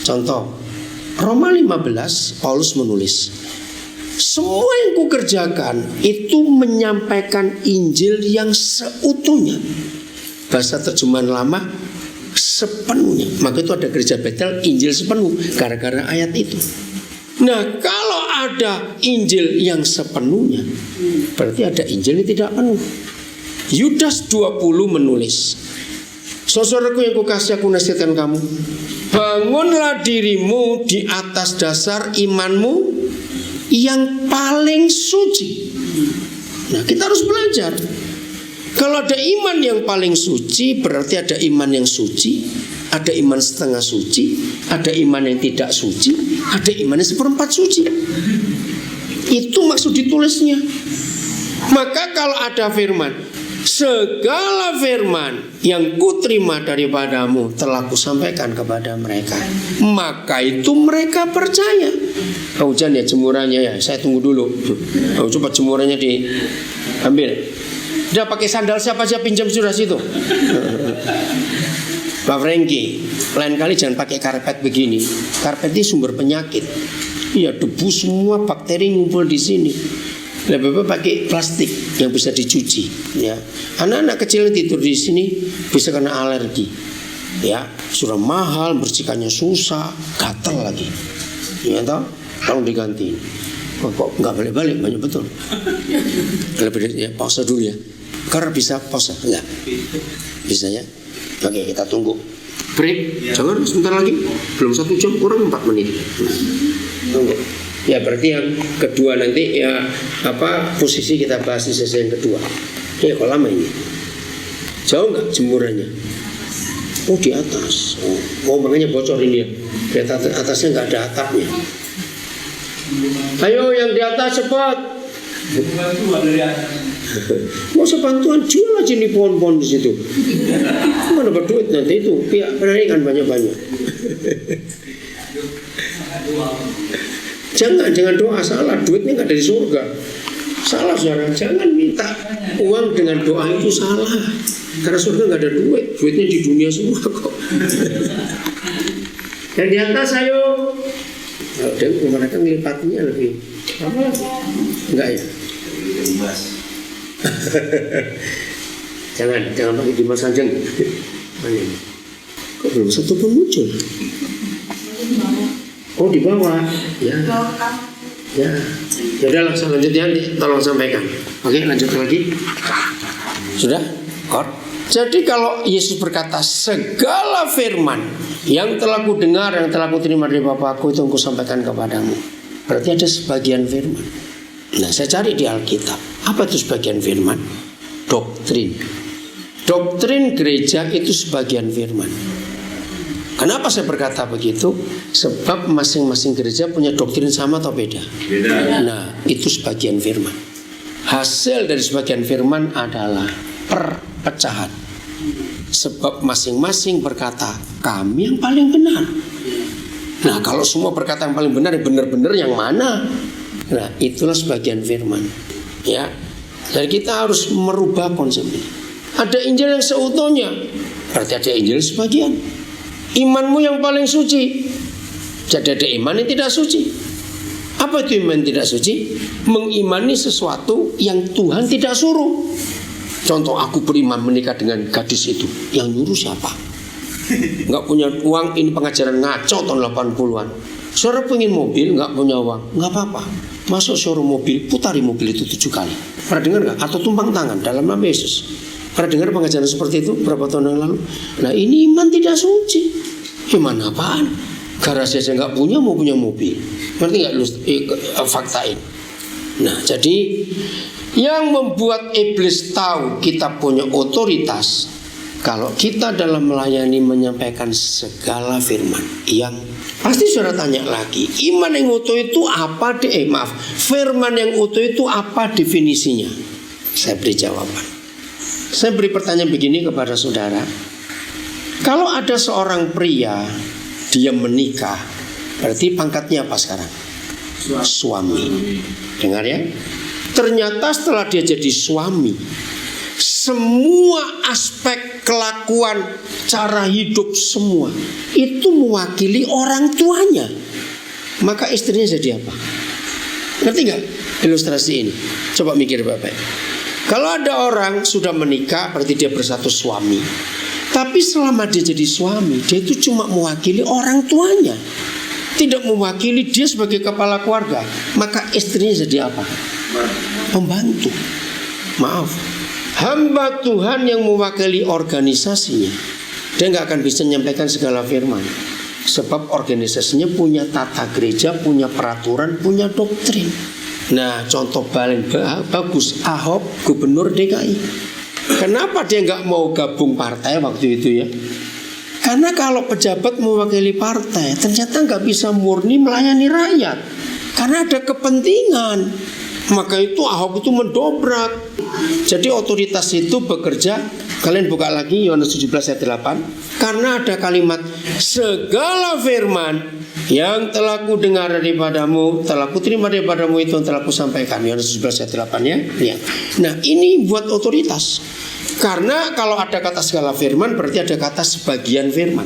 Contoh, Roma 15, Paulus menulis, semua yang kukerjakan itu menyampaikan Injil yang seutuhnya. Bahasa terjemahan lama, sepenuhnya. Maka itu ada gereja Betel, Injil sepenuh, gara-gara ayat itu. Nah, kalau ada Injil yang sepenuhnya, berarti ada Injil yang tidak penuh. Yudas 20 menulis, saudaraku yang kukasihi, aku nasihatkan kamu, bangunlah dirimu di atas dasar imanmu yang paling suci. Nah, kita harus belajar. Kalau ada iman yang paling suci, berarti ada iman yang suci, ada iman setengah suci, ada iman yang tidak suci, ada iman yang seperempat suci. Itu maksud ditulisnya. Maka kalau ada firman, segala firman yang kuterima daripadamu telah kusampaikan kepada mereka, maka itu mereka percaya. Hujan ya jemurannya ya, saya tunggu dulu. Coba jemurannya diambil. Udah pakai sandal siapa aja pinjam sudah situ. Pak Franky, lain kali jangan pakai karpet begini. Karpet ini sumber penyakit. Iya, debu semua, bakteri ngumpul di sini. Lebih baik pakai plastik yang bisa dicuci. Ya, anak-anak kecil yang tidur di sini bisa kena alergi. Ya, sudah mahal, bersihkannya susah, gatal lagi. Ya toh, tolong diganti. Kok nggak balik-balik banyak betul. Lebih ya, pause dulu ya. Karena bisa pause enggak? Bisa ya. Oke, kita tunggu. Break. Jangan sebentar lagi. Belum 1 jam, kurang 4 menit. Tunggu. Ya, berarti yang kedua nanti ya posisi kita bahas di sesi yang kedua. Kok lama ini? Jauh nggak jemurannya? Oh, di atas. Oh, makanya bocor ini ya. Di atasnya nggak ada atapnya. Ayo yang di atas cepat. Mau sebantuan jual aja nih pohon-pohon di situ. Mana dapat duit nanti itu? Pihak kan banyak-banyak. Jangan doa salah, duitnya nggak dari surga. Salah saudara, jangan minta uang dengan doa itu salah. Karena surga nggak ada duit, duitnya di dunia semua kok. Yang di atas ayo. Dan mereka ngelipatnya lebih apa? Enggak ya? jangan pakai Dimas Kanjeng. Kok belum satu pun muncul? Oh, di bawah. Ya. Ya. Sudah langsung lanjut ya, tolong sampaikan. Oke, lanjut lagi. Sudah? Kor. Jadi kalau Yesus berkata segala firman yang telah ku dengar, yang telah ku terima dari Bapakku itu aku sampaikan kepadamu, berarti ada sebagian firman. Nah, saya cari di Alkitab. Apa itu sebagian firman? Doktrin. Doktrin gereja itu sebagian firman. Kenapa saya berkata begitu? Sebab masing-masing gereja punya doktrin sama atau beda? Beda. Nah, itu sebagian firman. Hasil dari sebagian firman adalah perpecahan. Sebab masing-masing berkata kami yang paling benar. Nah, kalau semua berkata yang paling benar, benar-benar yang mana? Nah, itulah sebagian firman. Ya, jadi kita harus merubah konsep ini. Ada Injil yang seutuhnya, berarti ada Injil sebagian. Imanmu yang paling suci, jadi ada iman yang tidak suci. Apa itu iman tidak suci? Mengimani sesuatu yang Tuhan tidak suruh. Contoh, aku beriman menikah dengan gadis itu. Yang nyuruh siapa? Nggak punya uang, ini pengajaran ngaco tahun 80-an. Saudara pengen mobil, nggak punya uang, nggak apa-apa. Masuk showroom mobil, putari mobil itu 7 kali. Pernah dengar nggak? Atau tumpang tangan dalam nama Yesus. Pernah dengar pengajaran seperti itu berapa tahun yang lalu? Nah ini iman tidak suci. Iman apaan? Garasi aja nggak punya, mau punya mobil. Ngerti nggak lu fakta ini? Nah jadi yang membuat iblis tahu kita punya otoritas, kalau kita dalam melayani menyampaikan segala firman yang pasti saudara tanya lagi, iman yang utuh itu apa? Firman yang utuh itu apa definisinya? Saya beri jawaban. Saya beri pertanyaan begini kepada saudara. Kalau ada seorang pria, dia menikah, berarti pangkatnya apa sekarang? Suami. Dengar ya. Ternyata setelah dia jadi suami, semua aspek kelakuan, cara hidup semua itu mewakili orang tuanya. Maka istrinya jadi apa? Ngerti gak ilustrasi ini? Coba mikir bapak. Kalau ada orang sudah menikah, berarti dia bersatu suami. Tapi selama dia jadi suami, dia itu cuma mewakili orang tuanya, tidak mewakili dia sebagai kepala keluarga. Maka istrinya jadi apa? Pembantu. Maaf, hamba Tuhan yang mewakili organisasinya, dia gak akan bisa menyampaikan segala firman. Sebab organisasinya punya tata gereja, punya peraturan, punya doktrin. Nah contoh paling bagus, Ahok gubernur DKI. Kenapa dia gak mau gabung partai waktu itu ya? Karena kalau pejabat mewakili partai, ternyata gak bisa murni melayani rakyat, karena ada kepentingan. Maka itu Ahok itu mendobrak. Jadi otoritas itu bekerja. Kalian buka lagi Yohanes 17 ayat 8. Karena ada kalimat segala firman yang telah ku dengar daripadamu, telah ku terima daripadamu, itu yang telah ku sampaikan. Yohanes 17 ayat 8 ya. Lihat. Nah ini buat otoritas. Karena kalau ada kata segala firman, berarti ada kata sebagian firman.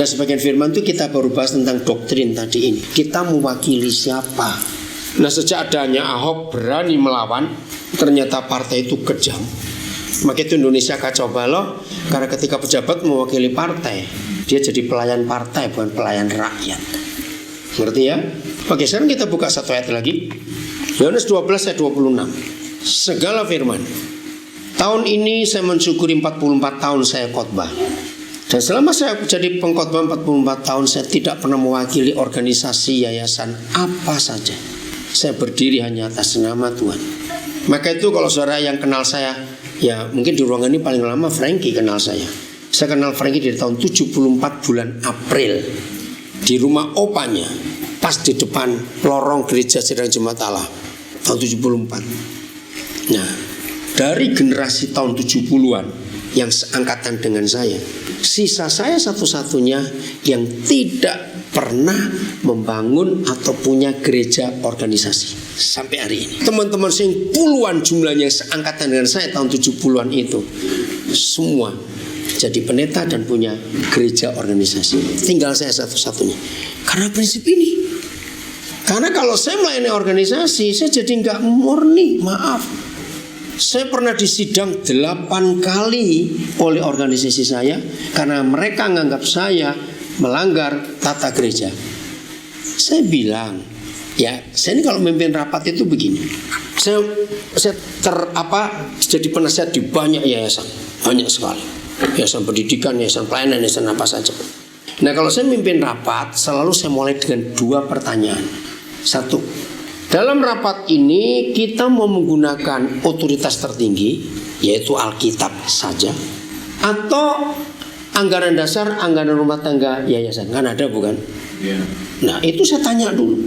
Nah sebagian firman itu kita baru bahas tentang doktrin tadi ini. Kita mewakili siapa? Nah sejak adanya Ahok berani melawan, ternyata partai itu kejam. Maka itu Indonesia kacau balau. Karena ketika pejabat mewakili partai, dia jadi pelayan partai, bukan pelayan rakyat. Ngerti ya? Oke, sekarang kita buka satu ayat lagi. Yohanes 12 ayat 26. Segala firman. Tahun ini saya mensyukuri 44 tahun saya khotbah. Dan selama saya jadi pengkhotbah 44 tahun, saya tidak pernah mewakili organisasi, yayasan, apa saja. Saya berdiri hanya atas nama Tuhan. Maka itu kalau saudara yang kenal saya, ya mungkin di ruangan ini paling lama Frankie kenal saya. Saya kenal Frankie dari tahun 74 bulan April, di rumah opanya, pas di depan lorong gereja Sedang Jemaat Allah, tahun 74. Nah dari generasi tahun 70-an yang seangkatan dengan saya, sisa saya satu-satunya yang tidak pernah membangun atau punya gereja organisasi sampai hari ini. Teman-teman saya yang puluhan jumlahnya seangkatan dengan saya tahun 70-an itu, semua jadi pendeta dan punya gereja organisasi. Tinggal saya satu-satunya. Karena prinsip ini. Karena kalau saya melayani organisasi, saya jadi nggak murni. Maaf, saya pernah disidang 8 kali oleh organisasi saya karena mereka menganggap saya melanggar tata gereja. Saya bilang, ya saya ini kalau memimpin rapat itu begini. Saya jadi penasihat di banyak yayasan, banyak sekali. Yayasan pendidikan, yayasan pelayanan, yayasan apa saja. Nah kalau saya memimpin rapat, selalu saya mulai dengan 2 pertanyaan. 1, dalam rapat ini kita mau menggunakan otoritas tertinggi, yaitu Alkitab saja, atau anggaran dasar, anggaran rumah tangga yayasan? Kan ada bukan? Yeah. Nah itu saya tanya dulu.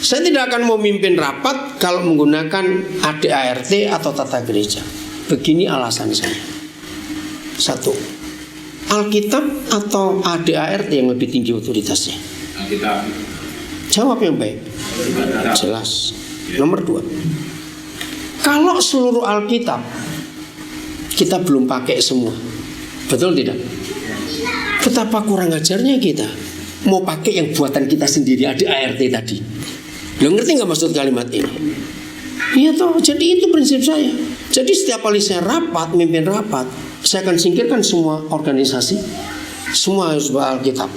Saya tidak akan memimpin rapat kalau menggunakan ADART atau tata gereja. Begini alasan saya. 1, Alkitab atau ADART yang lebih tinggi otoritasnya? Alkitab. Jawab yang baik. Jelas. Nomor 2, kalau seluruh Alkitab kita belum pakai semua, betul tidak? Betapa kurang ajarnya kita mau pakai yang buatan kita sendiri, ADART tadi. Lo ngerti gak maksud kalimat ini? Iya toh, jadi itu prinsip saya. Jadi setiap kali saya rapat, mimpin rapat, saya akan singkirkan semua organisasi, semua harus Alkitab.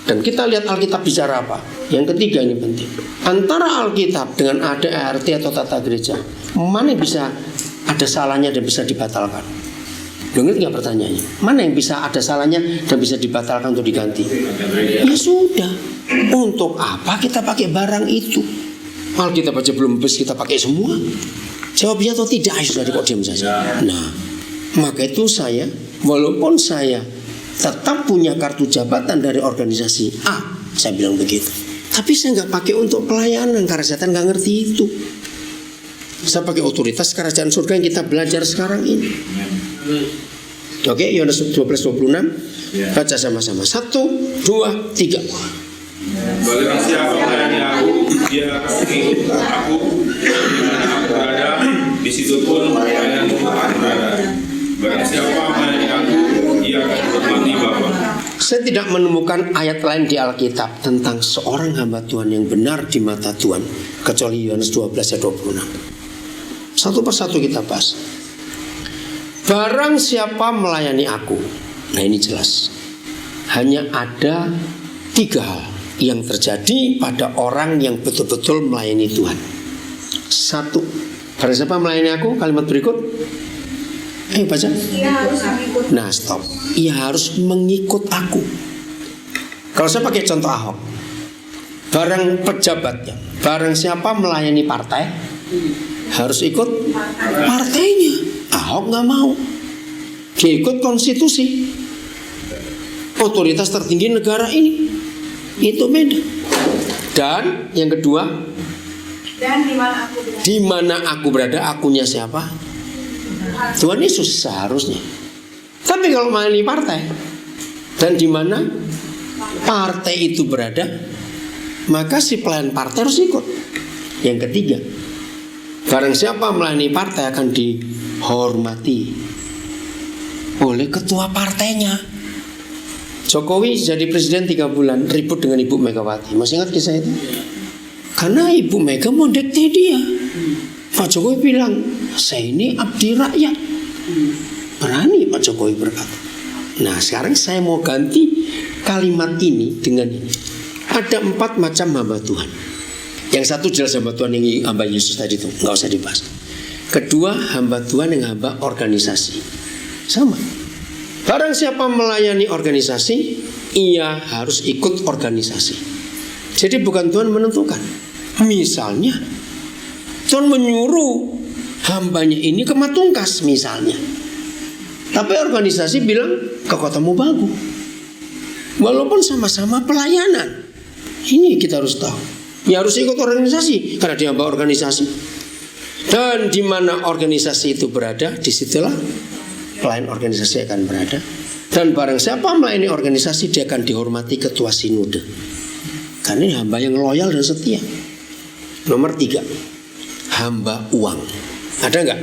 Dan kita lihat Alkitab bicara apa. Yang ketiga ini penting. Antara Alkitab dengan ADART atau tata gereja, mana yang bisa ada salahnya dan bisa dibatalkan? Lo ngerti nggak pertanyaannya? Mana yang bisa ada salahnya dan bisa dibatalkan untuk diganti? Ya sudah. Untuk apa kita pakai barang itu? Alkitab aja belum habis kita pakai semua. Jawabnya atau tidak, ayo sudah kok diam saja. Nah, maka itu saya, walaupun saya tetap punya kartu jabatan dari organisasi A, saya bilang begitu, tapi saya nggak pakai untuk pelayanan karena setan nggak ngerti itu. Saya pakai otoritas kerajaan surga yang kita belajar sekarang ini. Oke, Yohanes 12:26, baca sama-sama. 1, 2, 3. Barang siapa melayani aku, dia akan mengikut aku. Di mana aku berada, di situ pun pelayananku akan berada. Barang siapa melayani aku, dia akan menghormati Bapa. Saya tidak menemukan ayat lain di Alkitab tentang seorang hamba Tuhan yang benar di mata Tuhan kecuali Yohanes 12:26. Satu persatu kita bahas. Barang siapa melayani aku. Nah ini jelas. Hanya ada 3 hal yang terjadi pada orang yang betul-betul melayani Tuhan. 1, barang siapa melayani aku, kalimat berikut. Ayo baca. Nah stop. Ia harus mengikut aku. Kalau saya pakai contoh Ahok, barang pejabatnya, barang siapa melayani partai harus ikut partainya. Ahok nggak mau. Dia ikut konstitusi, otoritas tertinggi negara ini. Itu beda. Dan yang kedua, dan di mana aku berada, akunya siapa? Tuhan Yesus seharusnya. Tapi kalau melayani partai dan di mana partai itu berada, maka si pelayan partai harus ikut. Yang ketiga, barang siapa melayani partai akan dihormati oleh ketua partainya. Jokowi jadi presiden 3 bulan, ribut dengan Ibu Megawati. Masih ingat kisah itu? Karena Ibu Mega mau dikte dia. Pak Jokowi bilang, saya ini abdi rakyat. Berani Pak Jokowi berkata. Nah sekarang saya mau ganti kalimat ini dengan ini. Ada 4 macam hamba Tuhan. Yang satu jelas hamba Tuhan yang hamba Yesus tadi itu, nggak usah dibahas. Kedua, hamba Tuhan yang hamba organisasi. Sama. Barang siapa melayani organisasi, ia harus ikut organisasi. Jadi bukan Tuhan menentukan. Misalnya Tuhan menyuruh hambanya ini ke Matungkas misalnya, tapi organisasi bilang ke Kota Mubagu. Walaupun sama-sama pelayanan, ini kita harus tahu. Ya harus ikut organisasi karena dia hamba organisasi. Dan di mana organisasi itu berada, disitulah pelayan organisasi akan berada. Dan barang siapa melayani organisasi, dia akan dihormati ketua sinode. Karena ini hamba yang loyal dan setia. Nomor 3, hamba uang. Ada enggak?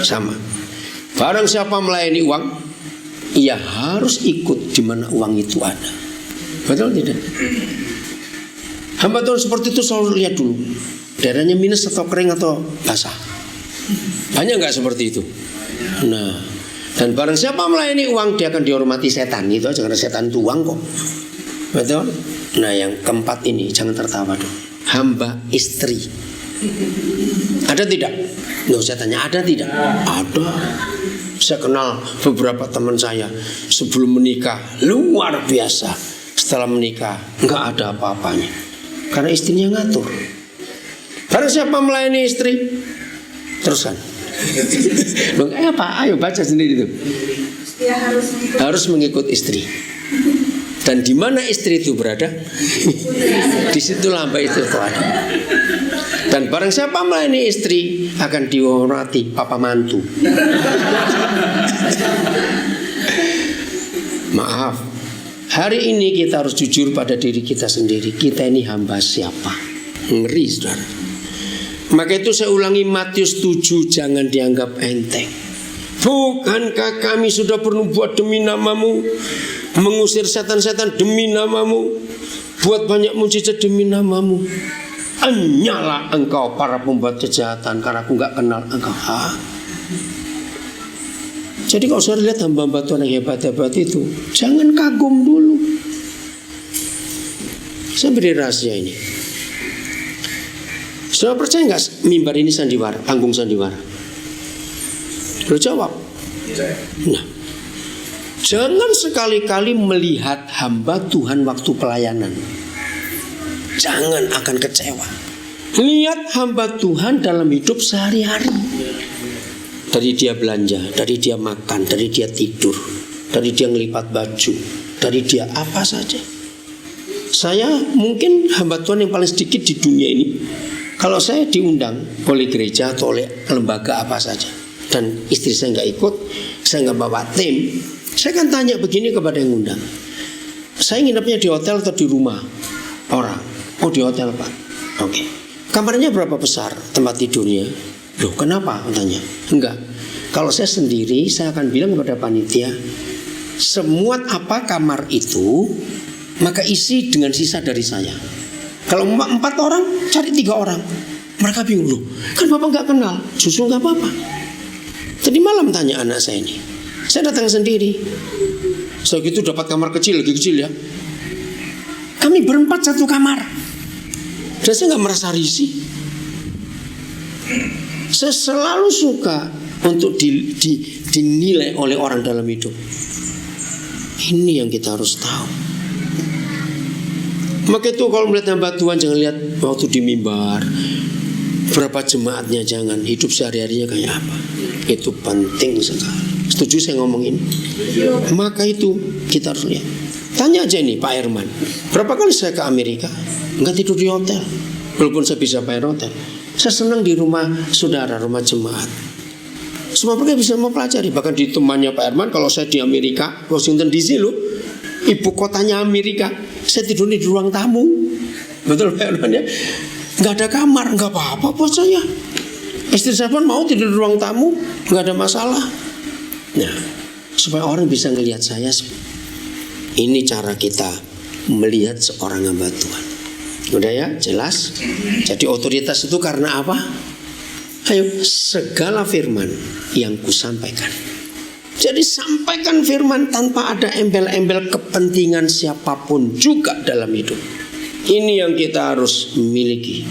Sama. Barang siapa melayani uang, ia harus ikut di mana uang itu ada. Betul tidak? Hamba Tuhan seperti itu selalu lihat dulu daerahnya minus atau kering atau basah. Banyak enggak seperti itu? Nah, dan barang siapa melayani uang, dia akan dihormati setan. Itu aja, karena setan itu uang kok. Betul? Nah yang keempat ini, jangan tertawa dong. Hamba istri. Ada tidak? Loh saya tanya, ada tidak? Ada. Saya kenal beberapa teman saya sebelum menikah luar biasa. Setelah menikah nggak ada apa-apanya, karena istrinya ngatur. Barang siapa melayani istri, teruskan. Loh apa? Ayo baca sendiri itu. Dia harus mengikut istri. Dan di mana istri itu berada, disitulah hamba istri itu ada. Dan barang siapa melayani istri akan dihormati papa mantu. Maaf, hari ini kita harus jujur pada diri kita sendiri. Kita ini hamba siapa? Ngeri saudara. Maka itu saya ulangi Matius 7, jangan dianggap enteng. Bukankah kami sudah bernubuat demi namamu, mengusir setan-setan demi namamu, buat banyak mujizat demi namamu? Hanyalah engkau para pembuat kejahatan, karena aku gak kenal engkau. Jadi kalau saudara lihat hamba-hamba Tuhan yang hebat-hebat itu, jangan kagum dulu. Saya beri rahasia ini. Saudara percaya nggak mimbar ini sandiwara, panggung sandiwara? Lo jawab. Nah, jangan sekali-kali melihat hamba Tuhan waktu pelayanan. Jangan, akan kecewa. Lihat hamba Tuhan dalam hidup sehari-hari. Dari dia belanja, dari dia makan, dari dia tidur, dari dia ngelipat baju, dari dia apa saja. Saya mungkin hamba Tuhan yang paling sedikit di dunia ini. Kalau saya diundang oleh gereja atau oleh lembaga apa saja, dan istri saya nggak ikut, saya nggak bawa tim, saya kan tanya begini kepada yang undang. Saya nginepnya di hotel atau di rumah orang? Oh, di hotel, Pak. Oke. Kamarnya berapa besar tempat tidurnya? Loh, kenapa? Tanya. Enggak. Kalau saya sendiri, saya akan bilang kepada panitia, semuat apa kamar itu, maka isi dengan sisa dari saya. Kalau 4 orang, cari 3 orang. Mereka bingung, loh, kan Bapak nggak kenal. Justru nggak apa-apa. Tadi malam tanya anak saya ini, saya datang sendiri. Saya gitu dapat kamar kecil, lagi kecil ya. Kami berempat satu kamar. Dan saya nggak merasa risih. Saya selalu suka untuk dinilai oleh orang dalam hidup. Ini yang kita harus tahu. Maka itu kalau melihat hamba Tuhan, jangan lihat waktu di mimbar, berapa jemaatnya, jangan. Hidup sehari-harinya kayak apa. Itu penting sekali. Setuju saya ngomong ini? Maka itu kita harus lihat. Tanya aja nih Pak Herman, berapa kali saya ke Amerika nggak tidur di hotel, walaupun saya bisa bayar hotel. Saya senang di rumah saudara, rumah jemaat. Semua mereka bisa mempelajari. Bahkan di temannya Pak Herman, kalau saya di Amerika, Washington DC loh, ibu kotanya Amerika, saya tidur di ruang tamu. Betul Pak Herman ya? Nggak ada kamar, nggak apa-apa buat saya. Istri saya pun mau tidur di ruang tamu, nggak ada masalah. Nah, supaya orang bisa ngelihat saya. Ini cara kita melihat seorang hamba Tuhan. Udah ya, jelas. Jadi otoritas itu karena apa? Ayo, segala firman yang kusampaikan. Jadi sampaikan firman tanpa ada embel-embel kepentingan siapapun juga dalam hidup. Ini yang kita harus miliki.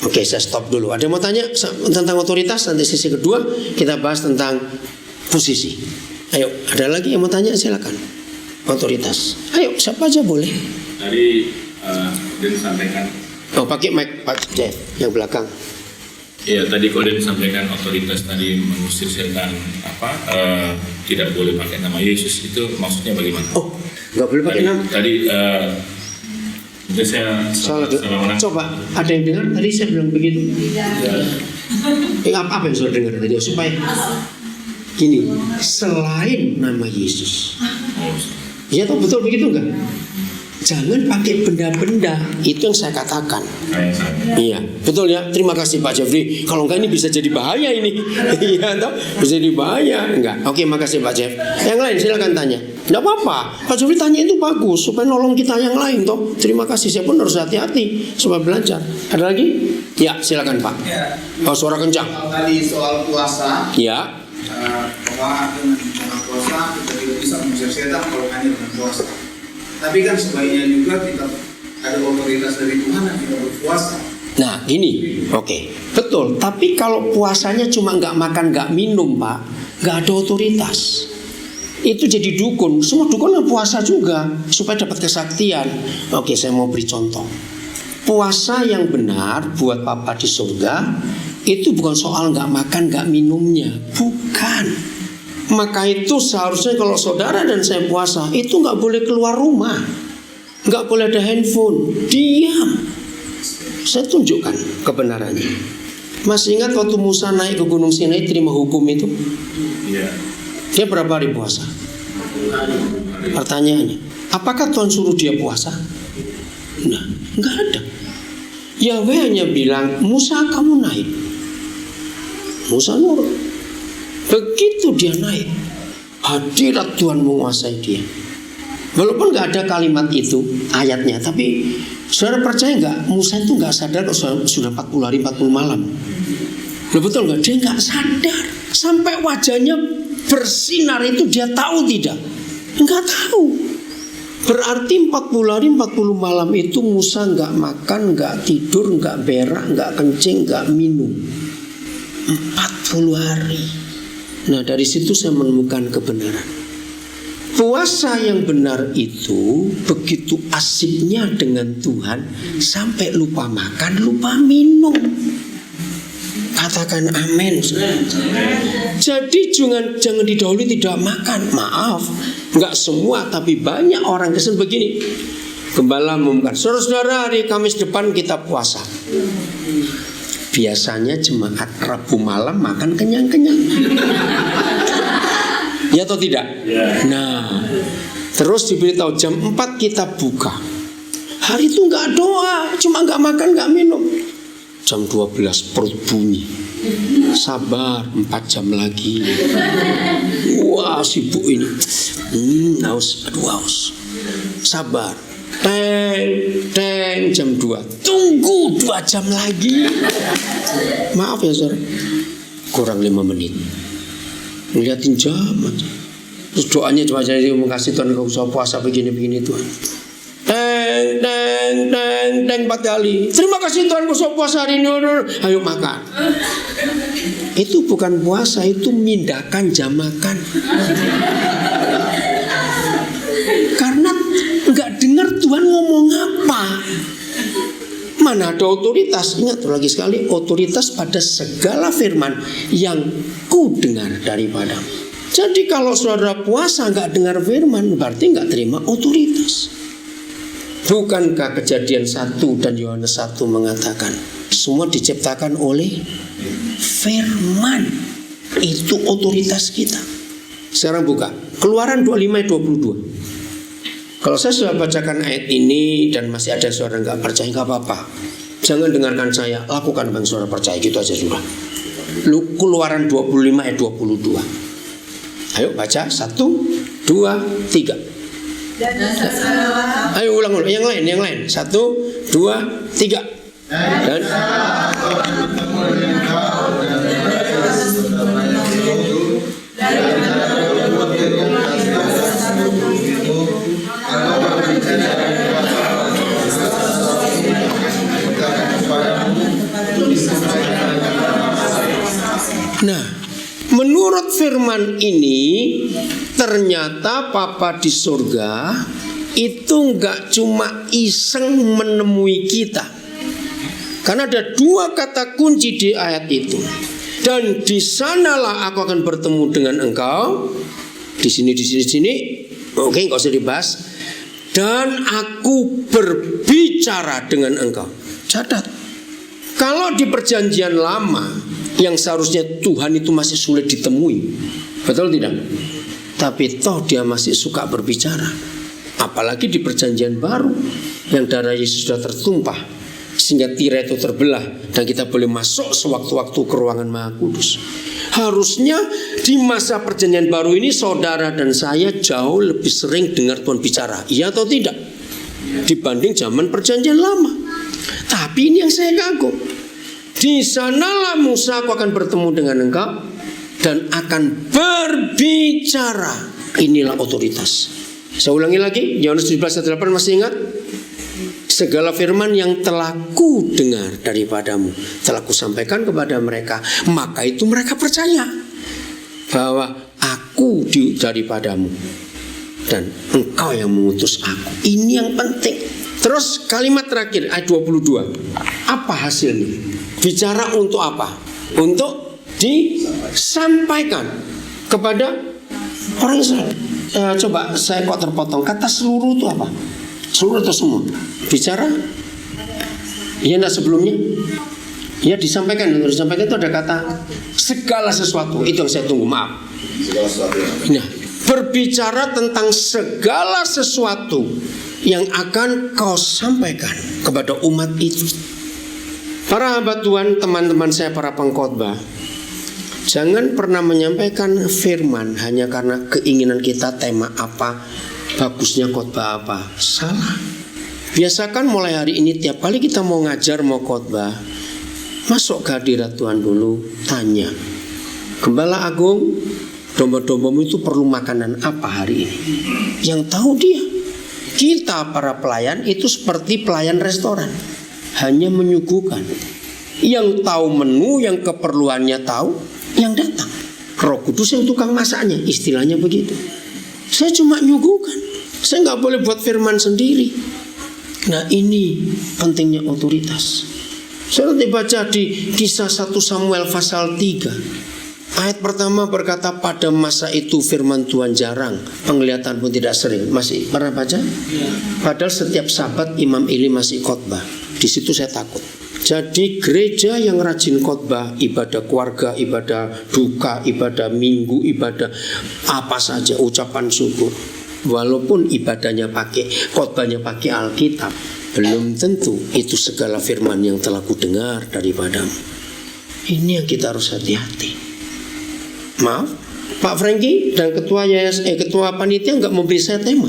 Oke, saya stop dulu. Ada yang mau tanya tentang otoritas? Nanti sesi kedua kita bahas tentang posisi. Ayo, ada lagi yang mau tanya? Silakan. Otoritas. Ayo, siapa aja boleh. Tadi Koden sampaikan. Oh, pakai mic Pak Jeff yang belakang. Iya, tadi Koden sampaikan otoritas tadi mengusir setan tidak boleh pakai nama Yesus, itu maksudnya bagaimana? Oh, nggak boleh pakai nama. Tadi saya salah. Coba ada yang dengar tadi saya bilang begitu? Apa yang saudara dengar tadi? Supaya gini, selain nama Yesus. Ya toh, betul begitu enggak? Jangan pakai benda-benda. Itu yang saya katakan. Iya, betul ya. Terima kasih Pak Jeffrey. Kalau enggak ini bisa jadi bahaya ini. Iya toh, bisa jadi bahaya. Enggak. Oke, makasih Pak Jeff. Yang lain silakan tanya. Enggak apa-apa. Pak Jeffrey tanya itu bagus supaya nolong kita yang lain toh. Terima kasih. Saya pun harus hati-hati supaya belajar. Ada lagi? Ya, silakan Pak. Ya. Oh, suara kencang. Tadi soal puasa. Ya. Bahwa dengan cara puasa kita tidak bisa mengusir setan kalau hanya dengan puasa. Tapi kan sebaiknya juga kita ada otoritas dari Tuhan yang kita berpuasa. Nah gini, oke, betul. Tapi kalau puasanya cuma nggak makan nggak minum Pak, nggak ada otoritas. Itu jadi dukun. Semua dukun yang puasa juga supaya dapat kesaktian. Oke, saya mau beri contoh. Puasa yang benar buat Papa di surga itu bukan soal nggak makan nggak minumnya, bukan. Maka itu seharusnya kalau saudara dan saya puasa itu nggak boleh keluar rumah, nggak boleh ada handphone, diam. Saya tunjukkan kebenarannya. Masih ingat waktu Musa naik ke Gunung Sinai terima hukum itu? Iya. Dia berapa hari puasa? Pertanyaannya, apakah Tuhan suruh dia puasa? Nah, nggak ada. Yahweh hanya bilang, Musa kamu naik. Musa nurut. Begitu dia naik, hadirat Tuhan menguasai dia. Walaupun nggak ada kalimat itu ayatnya, tapi saudara percaya nggak? Musa itu nggak sadar kalau sudah 40 hari 40 malam. Loh, betul nggak? Dia nggak sadar sampai wajahnya bersinar itu dia tahu tidak? Nggak tahu. Berarti 40 hari 40 malam itu Musa gak makan, gak tidur, gak berak, gak kencing, gak minum. 40 hari. Nah, dari situ saya menemukan kebenaran. Puasa yang benar itu begitu asiknya dengan Tuhan sampai lupa makan, lupa minum. Katakan amin. Jadi jangan didahului tidak makan. Maaf, nggak semua, tapi banyak orang Kristen begini. Gembala mengumumkan, saudara-saudara, hari Kamis depan kita puasa. Biasanya jemaat Rabu malam makan kenyang-kenyang. Ya atau tidak? Nah, terus diberitahu jam 4 kita buka. Hari itu nggak doa, cuma nggak makan, nggak minum. Jam 12 perut bunyi. Sabar 4 jam lagi. Wah, sibuk ini. Haus, aduh haus. Sabar. Teng jam 2. Tunggu 2 jam lagi. Maaf ya saudara, kurang 5 menit. Ngeliatin jam aja. Terus doanya cuma jadi makasih Tuhan kau usah puasa begini Tuhan. Teng 4 kali. Terima kasih Tuhan kau usah puasa hari ini. Ayo makan. Itu bukan puasa, itu mindahkan jam makan. Karena nggak dengar Tuhan ngomong apa. Mana ada otoritas? Ingat lagi sekali, otoritas pada segala firman yang ku dengar daripada. Jadi kalau saudara puasa nggak dengar firman, berarti nggak terima otoritas. Bukankah Kejadian 1 dan Yohanes 1 mengatakan semua diciptakan oleh firman? Itu otoritas kita. Sekarang buka Keluaran 25:22. Kalau saya sudah bacakan ayat ini dan masih ada suara nggak percaya, nggak apa-apa. Jangan dengarkan saya, lakukan bang saudara percaya, gitu aja sudah. Keluaran 25 ayat 22. Ayo baca 1, 2, 3. Ayo ulang yang lain. 1, 2, 3. Dan nah, menurut firman ini ternyata Papa di surga itu nggak cuma iseng menemui kita, karena ada 2 kata kunci di ayat itu. Dan di sanalah aku akan bertemu dengan engkau. Di sini. Oke, nggak usah dibahas. Dan aku berbicara dengan engkau. Catat. Kalau di perjanjian lama yang seharusnya Tuhan itu masih sulit ditemui, betul tidak? Tapi toh dia masih suka berbicara. Apalagi di perjanjian baru yang darah Yesus sudah tertumpah sehingga tirai itu terbelah dan kita boleh masuk sewaktu-waktu ke ruangan Maha Kudus. Harusnya di masa perjanjian baru ini saudara dan saya jauh lebih sering dengar Tuhan bicara, iya atau tidak? Dibanding zaman perjanjian lama. Tapi ini yang saya kagum. Di sanalah Musa aku akan bertemu dengan engkau dan akan berbicara. Inilah otoritas. Saya ulangi lagi, Yohanes 17:8 masih ingat? Segala firman yang telah ku dengar daripadamu telah ku sampaikan kepada mereka, maka itu mereka percaya bahwa aku daripadamu dan engkau yang mengutus aku. Ini yang penting. Terus kalimat terakhir ayat 22. Apa hasilnya? Bicara untuk apa? Untuk disampaikan kepada orang Israel. Coba saya kok terpotong. Kata seluruh itu apa? Seluruh atau semua? Bicara? Iya, nah sebelumnya? Ya disampaikan. Disampaikan itu ada kata segala sesuatu. Itu yang saya tunggu, maaf. Nah, berbicara tentang segala sesuatu yang akan kau sampaikan kepada umat itu. Para hamba Tuhan, teman-teman saya para pengkhotbah, jangan pernah menyampaikan firman hanya karena keinginan kita tema apa, bagusnya khotbah apa. Salah. Biasakan mulai hari ini tiap kali kita mau ngajar, mau khotbah, masuk ke hadirat Tuhan dulu, tanya, Gembala Agung, domba-dombamu itu perlu makanan apa hari ini? Yang tahu dia. Kita para pelayan itu seperti pelayan restoran, hanya menyuguhkan. Yang tahu menu, yang keperluannya tahu, yang datang. Roh Kudus yang tukang masaknya, istilahnya begitu. Saya cuma nyuguhkan. Saya nggak boleh buat firman sendiri. Nah, ini pentingnya otoritas. Saya nanti baca di Kisah 1 Samuel pasal 3. Ayat pertama berkata, pada masa itu firman Tuhan jarang, penglihatan pun tidak sering. Masih pernah baca? Padahal setiap Sabat Imam Eli masih khotbah. Di situ saya takut. Jadi gereja yang rajin khotbah, ibadah keluarga, ibadah duka, ibadah minggu, ibadah apa saja, ucapan syukur, walaupun ibadahnya pakai, khotbahnya pakai Alkitab, belum tentu itu segala firman yang telah kudengar daripadamu. Ini yang kita harus hati-hati. Maaf, Pak Franky dan ketua panitia nggak memberi saya tema.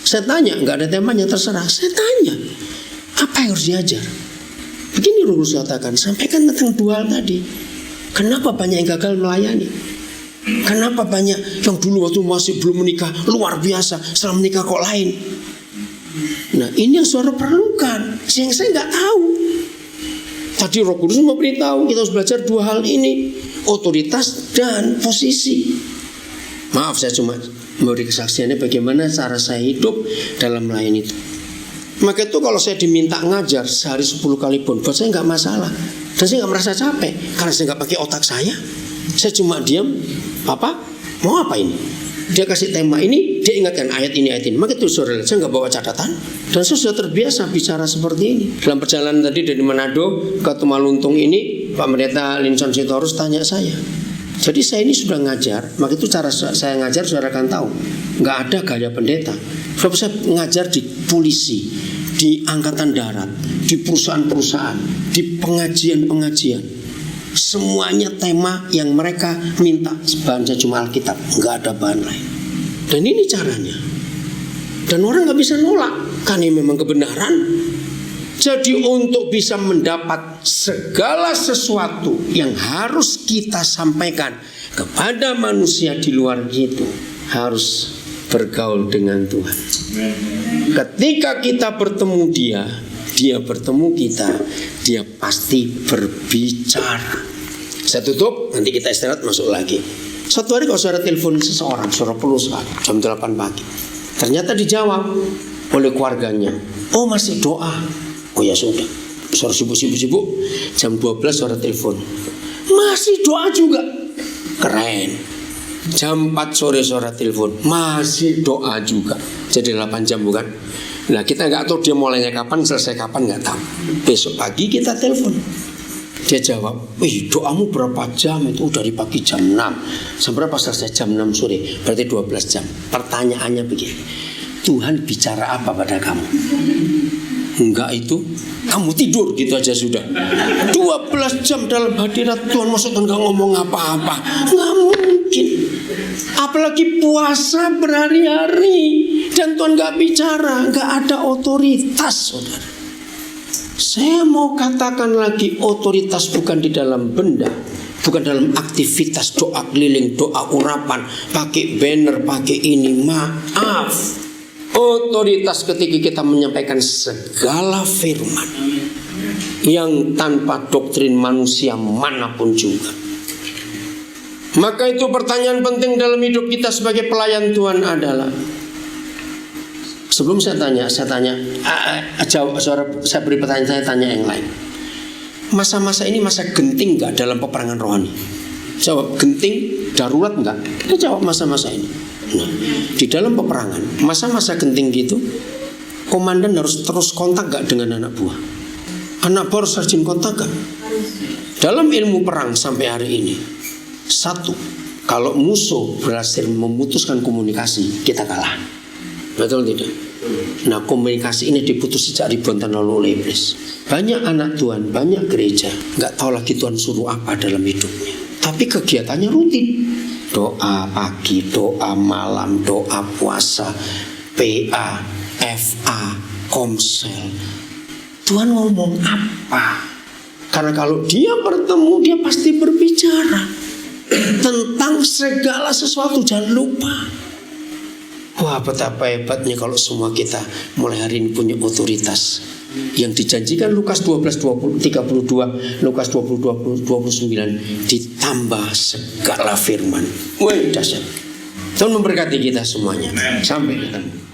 Saya tanya, nggak ada temanya, terserah. Saya tanya, apa yang harus diajar? Begini Roh Kudus katakan, sampaikan tentang 2 hal tadi. Kenapa banyak yang gagal melayani? Kenapa banyak yang dulu waktu masih belum menikah luar biasa, setelah menikah kok lain? Nah, ini yang saudara perlukan, yang saya nggak tahu. Tadi Roh Kudus memberitahu kita harus belajar 2 hal ini, otoritas dan posisi. Maaf, saya cuma memberi kesaksiannya bagaimana cara saya hidup dalam melayani itu. Maka itu kalau saya diminta ngajar sehari 10 kali pun, buat saya nggak masalah. Dan saya nggak merasa capek, karena saya nggak pakai otak saya. Saya cuma diam, Papa mau apa ini? Dia kasih tema ini, dia ingatkan ayat ini. Maka itu saudara, saya nggak bawa catatan. Dan saya sudah terbiasa bicara seperti ini. Dalam perjalanan tadi dari Manado ke Tumaluntung ini, Pak Pendeta Linson Sitorus tanya saya. Jadi saya ini sudah ngajar, maka itu cara saya ngajar saudara akan tahu. Nggak ada gaya pendeta. Sebab saya ngajar di polisi, di angkatan darat, di perusahaan-perusahaan, di pengajian-pengajian. Semuanya tema yang mereka minta, bahannya cuma Alkitab, nggak ada bahan lain. Dan ini caranya. Dan orang nggak bisa nolak, karena ini memang kebenaran. Jadi untuk bisa mendapat segala sesuatu yang harus kita sampaikan kepada manusia di luar itu, harus bergaul dengan Tuhan. Ketika kita bertemu dia bertemu kita, dia pasti berbicara. Saya tutup, nanti kita istirahat, masuk lagi. Satu hari kalau saudara telepon seseorang, saudara perlu sekali, jam 8 pagi. Ternyata dijawab oleh keluarganya, oh masih doa. Oh ya sudah, saudara sibuk-sibuk, jam 12 saudara telepon, masih doa juga. Keren. Jam 4 sore saudara telepon, masih doa juga. Jadi 8 jam bukan? Nah kita nggak tahu dia mulainya kapan, selesai kapan nggak tahu. Besok pagi kita telepon, dia jawab, wih doamu berapa jam? Itu dari pagi jam 6 sampai berapa selesai jam 6 sore, berarti 12 jam. Pertanyaannya begini, Tuhan bicara apa pada kamu? Enggak, itu kamu tidur gitu aja sudah. 12 jam dalam hadirat Tuhan, maksud Tuhan gak ngomong apa-apa? Nggak mungkin. Apalagi puasa berhari-hari dan Tuhan gak bicara, gak ada otoritas, saudara. Saya mau katakan lagi, otoritas bukan di dalam benda, bukan dalam aktivitas doa keliling, doa urapan, pakai banner, pakai ini. Maaf, otoritas ketika kita menyampaikan segala firman yang tanpa doktrin manusia manapun juga. Maka itu pertanyaan penting dalam hidup kita sebagai pelayan Tuhan adalah, sebelum saya tanya, jawab, saya beri pertanyaan, saya tanya yang lain. Masa-masa ini masa genting gak dalam peperangan rohani? Jawab, genting, darurat enggak? Kita jawab masa-masa ini. Nah, di dalam peperangan, masa-masa genting gitu, komandan harus terus kontak gak dengan anak buah? Anak buah harus rajin kontak gak? Dalam ilmu perang sampai hari ini, satu, kalau musuh berhasil memutuskan komunikasi, kita kalah. Betul tidak? Nah, komunikasi ini diputus sejak ribuan tahun lalu oleh iblis. Banyak anak Tuhan, banyak gereja gak tahu lagi Tuhan suruh apa dalam hidupnya, tapi kegiatannya rutin. Doa pagi, doa malam, doa puasa, PA, FA, komsel. Tuhan ngomong apa? Karena kalau dia bertemu, dia pasti berbicara tentang segala sesuatu. Jangan lupa, Wah, betapa hebatnya kalau semua kita mulai hari ini punya otoritas. Yang dijanjikan Lukas 12:32, Lukas 20:29 ditambah segala firman. Wih, dahsyat. Tuhan memberkati kita semuanya. Sampai ketemu.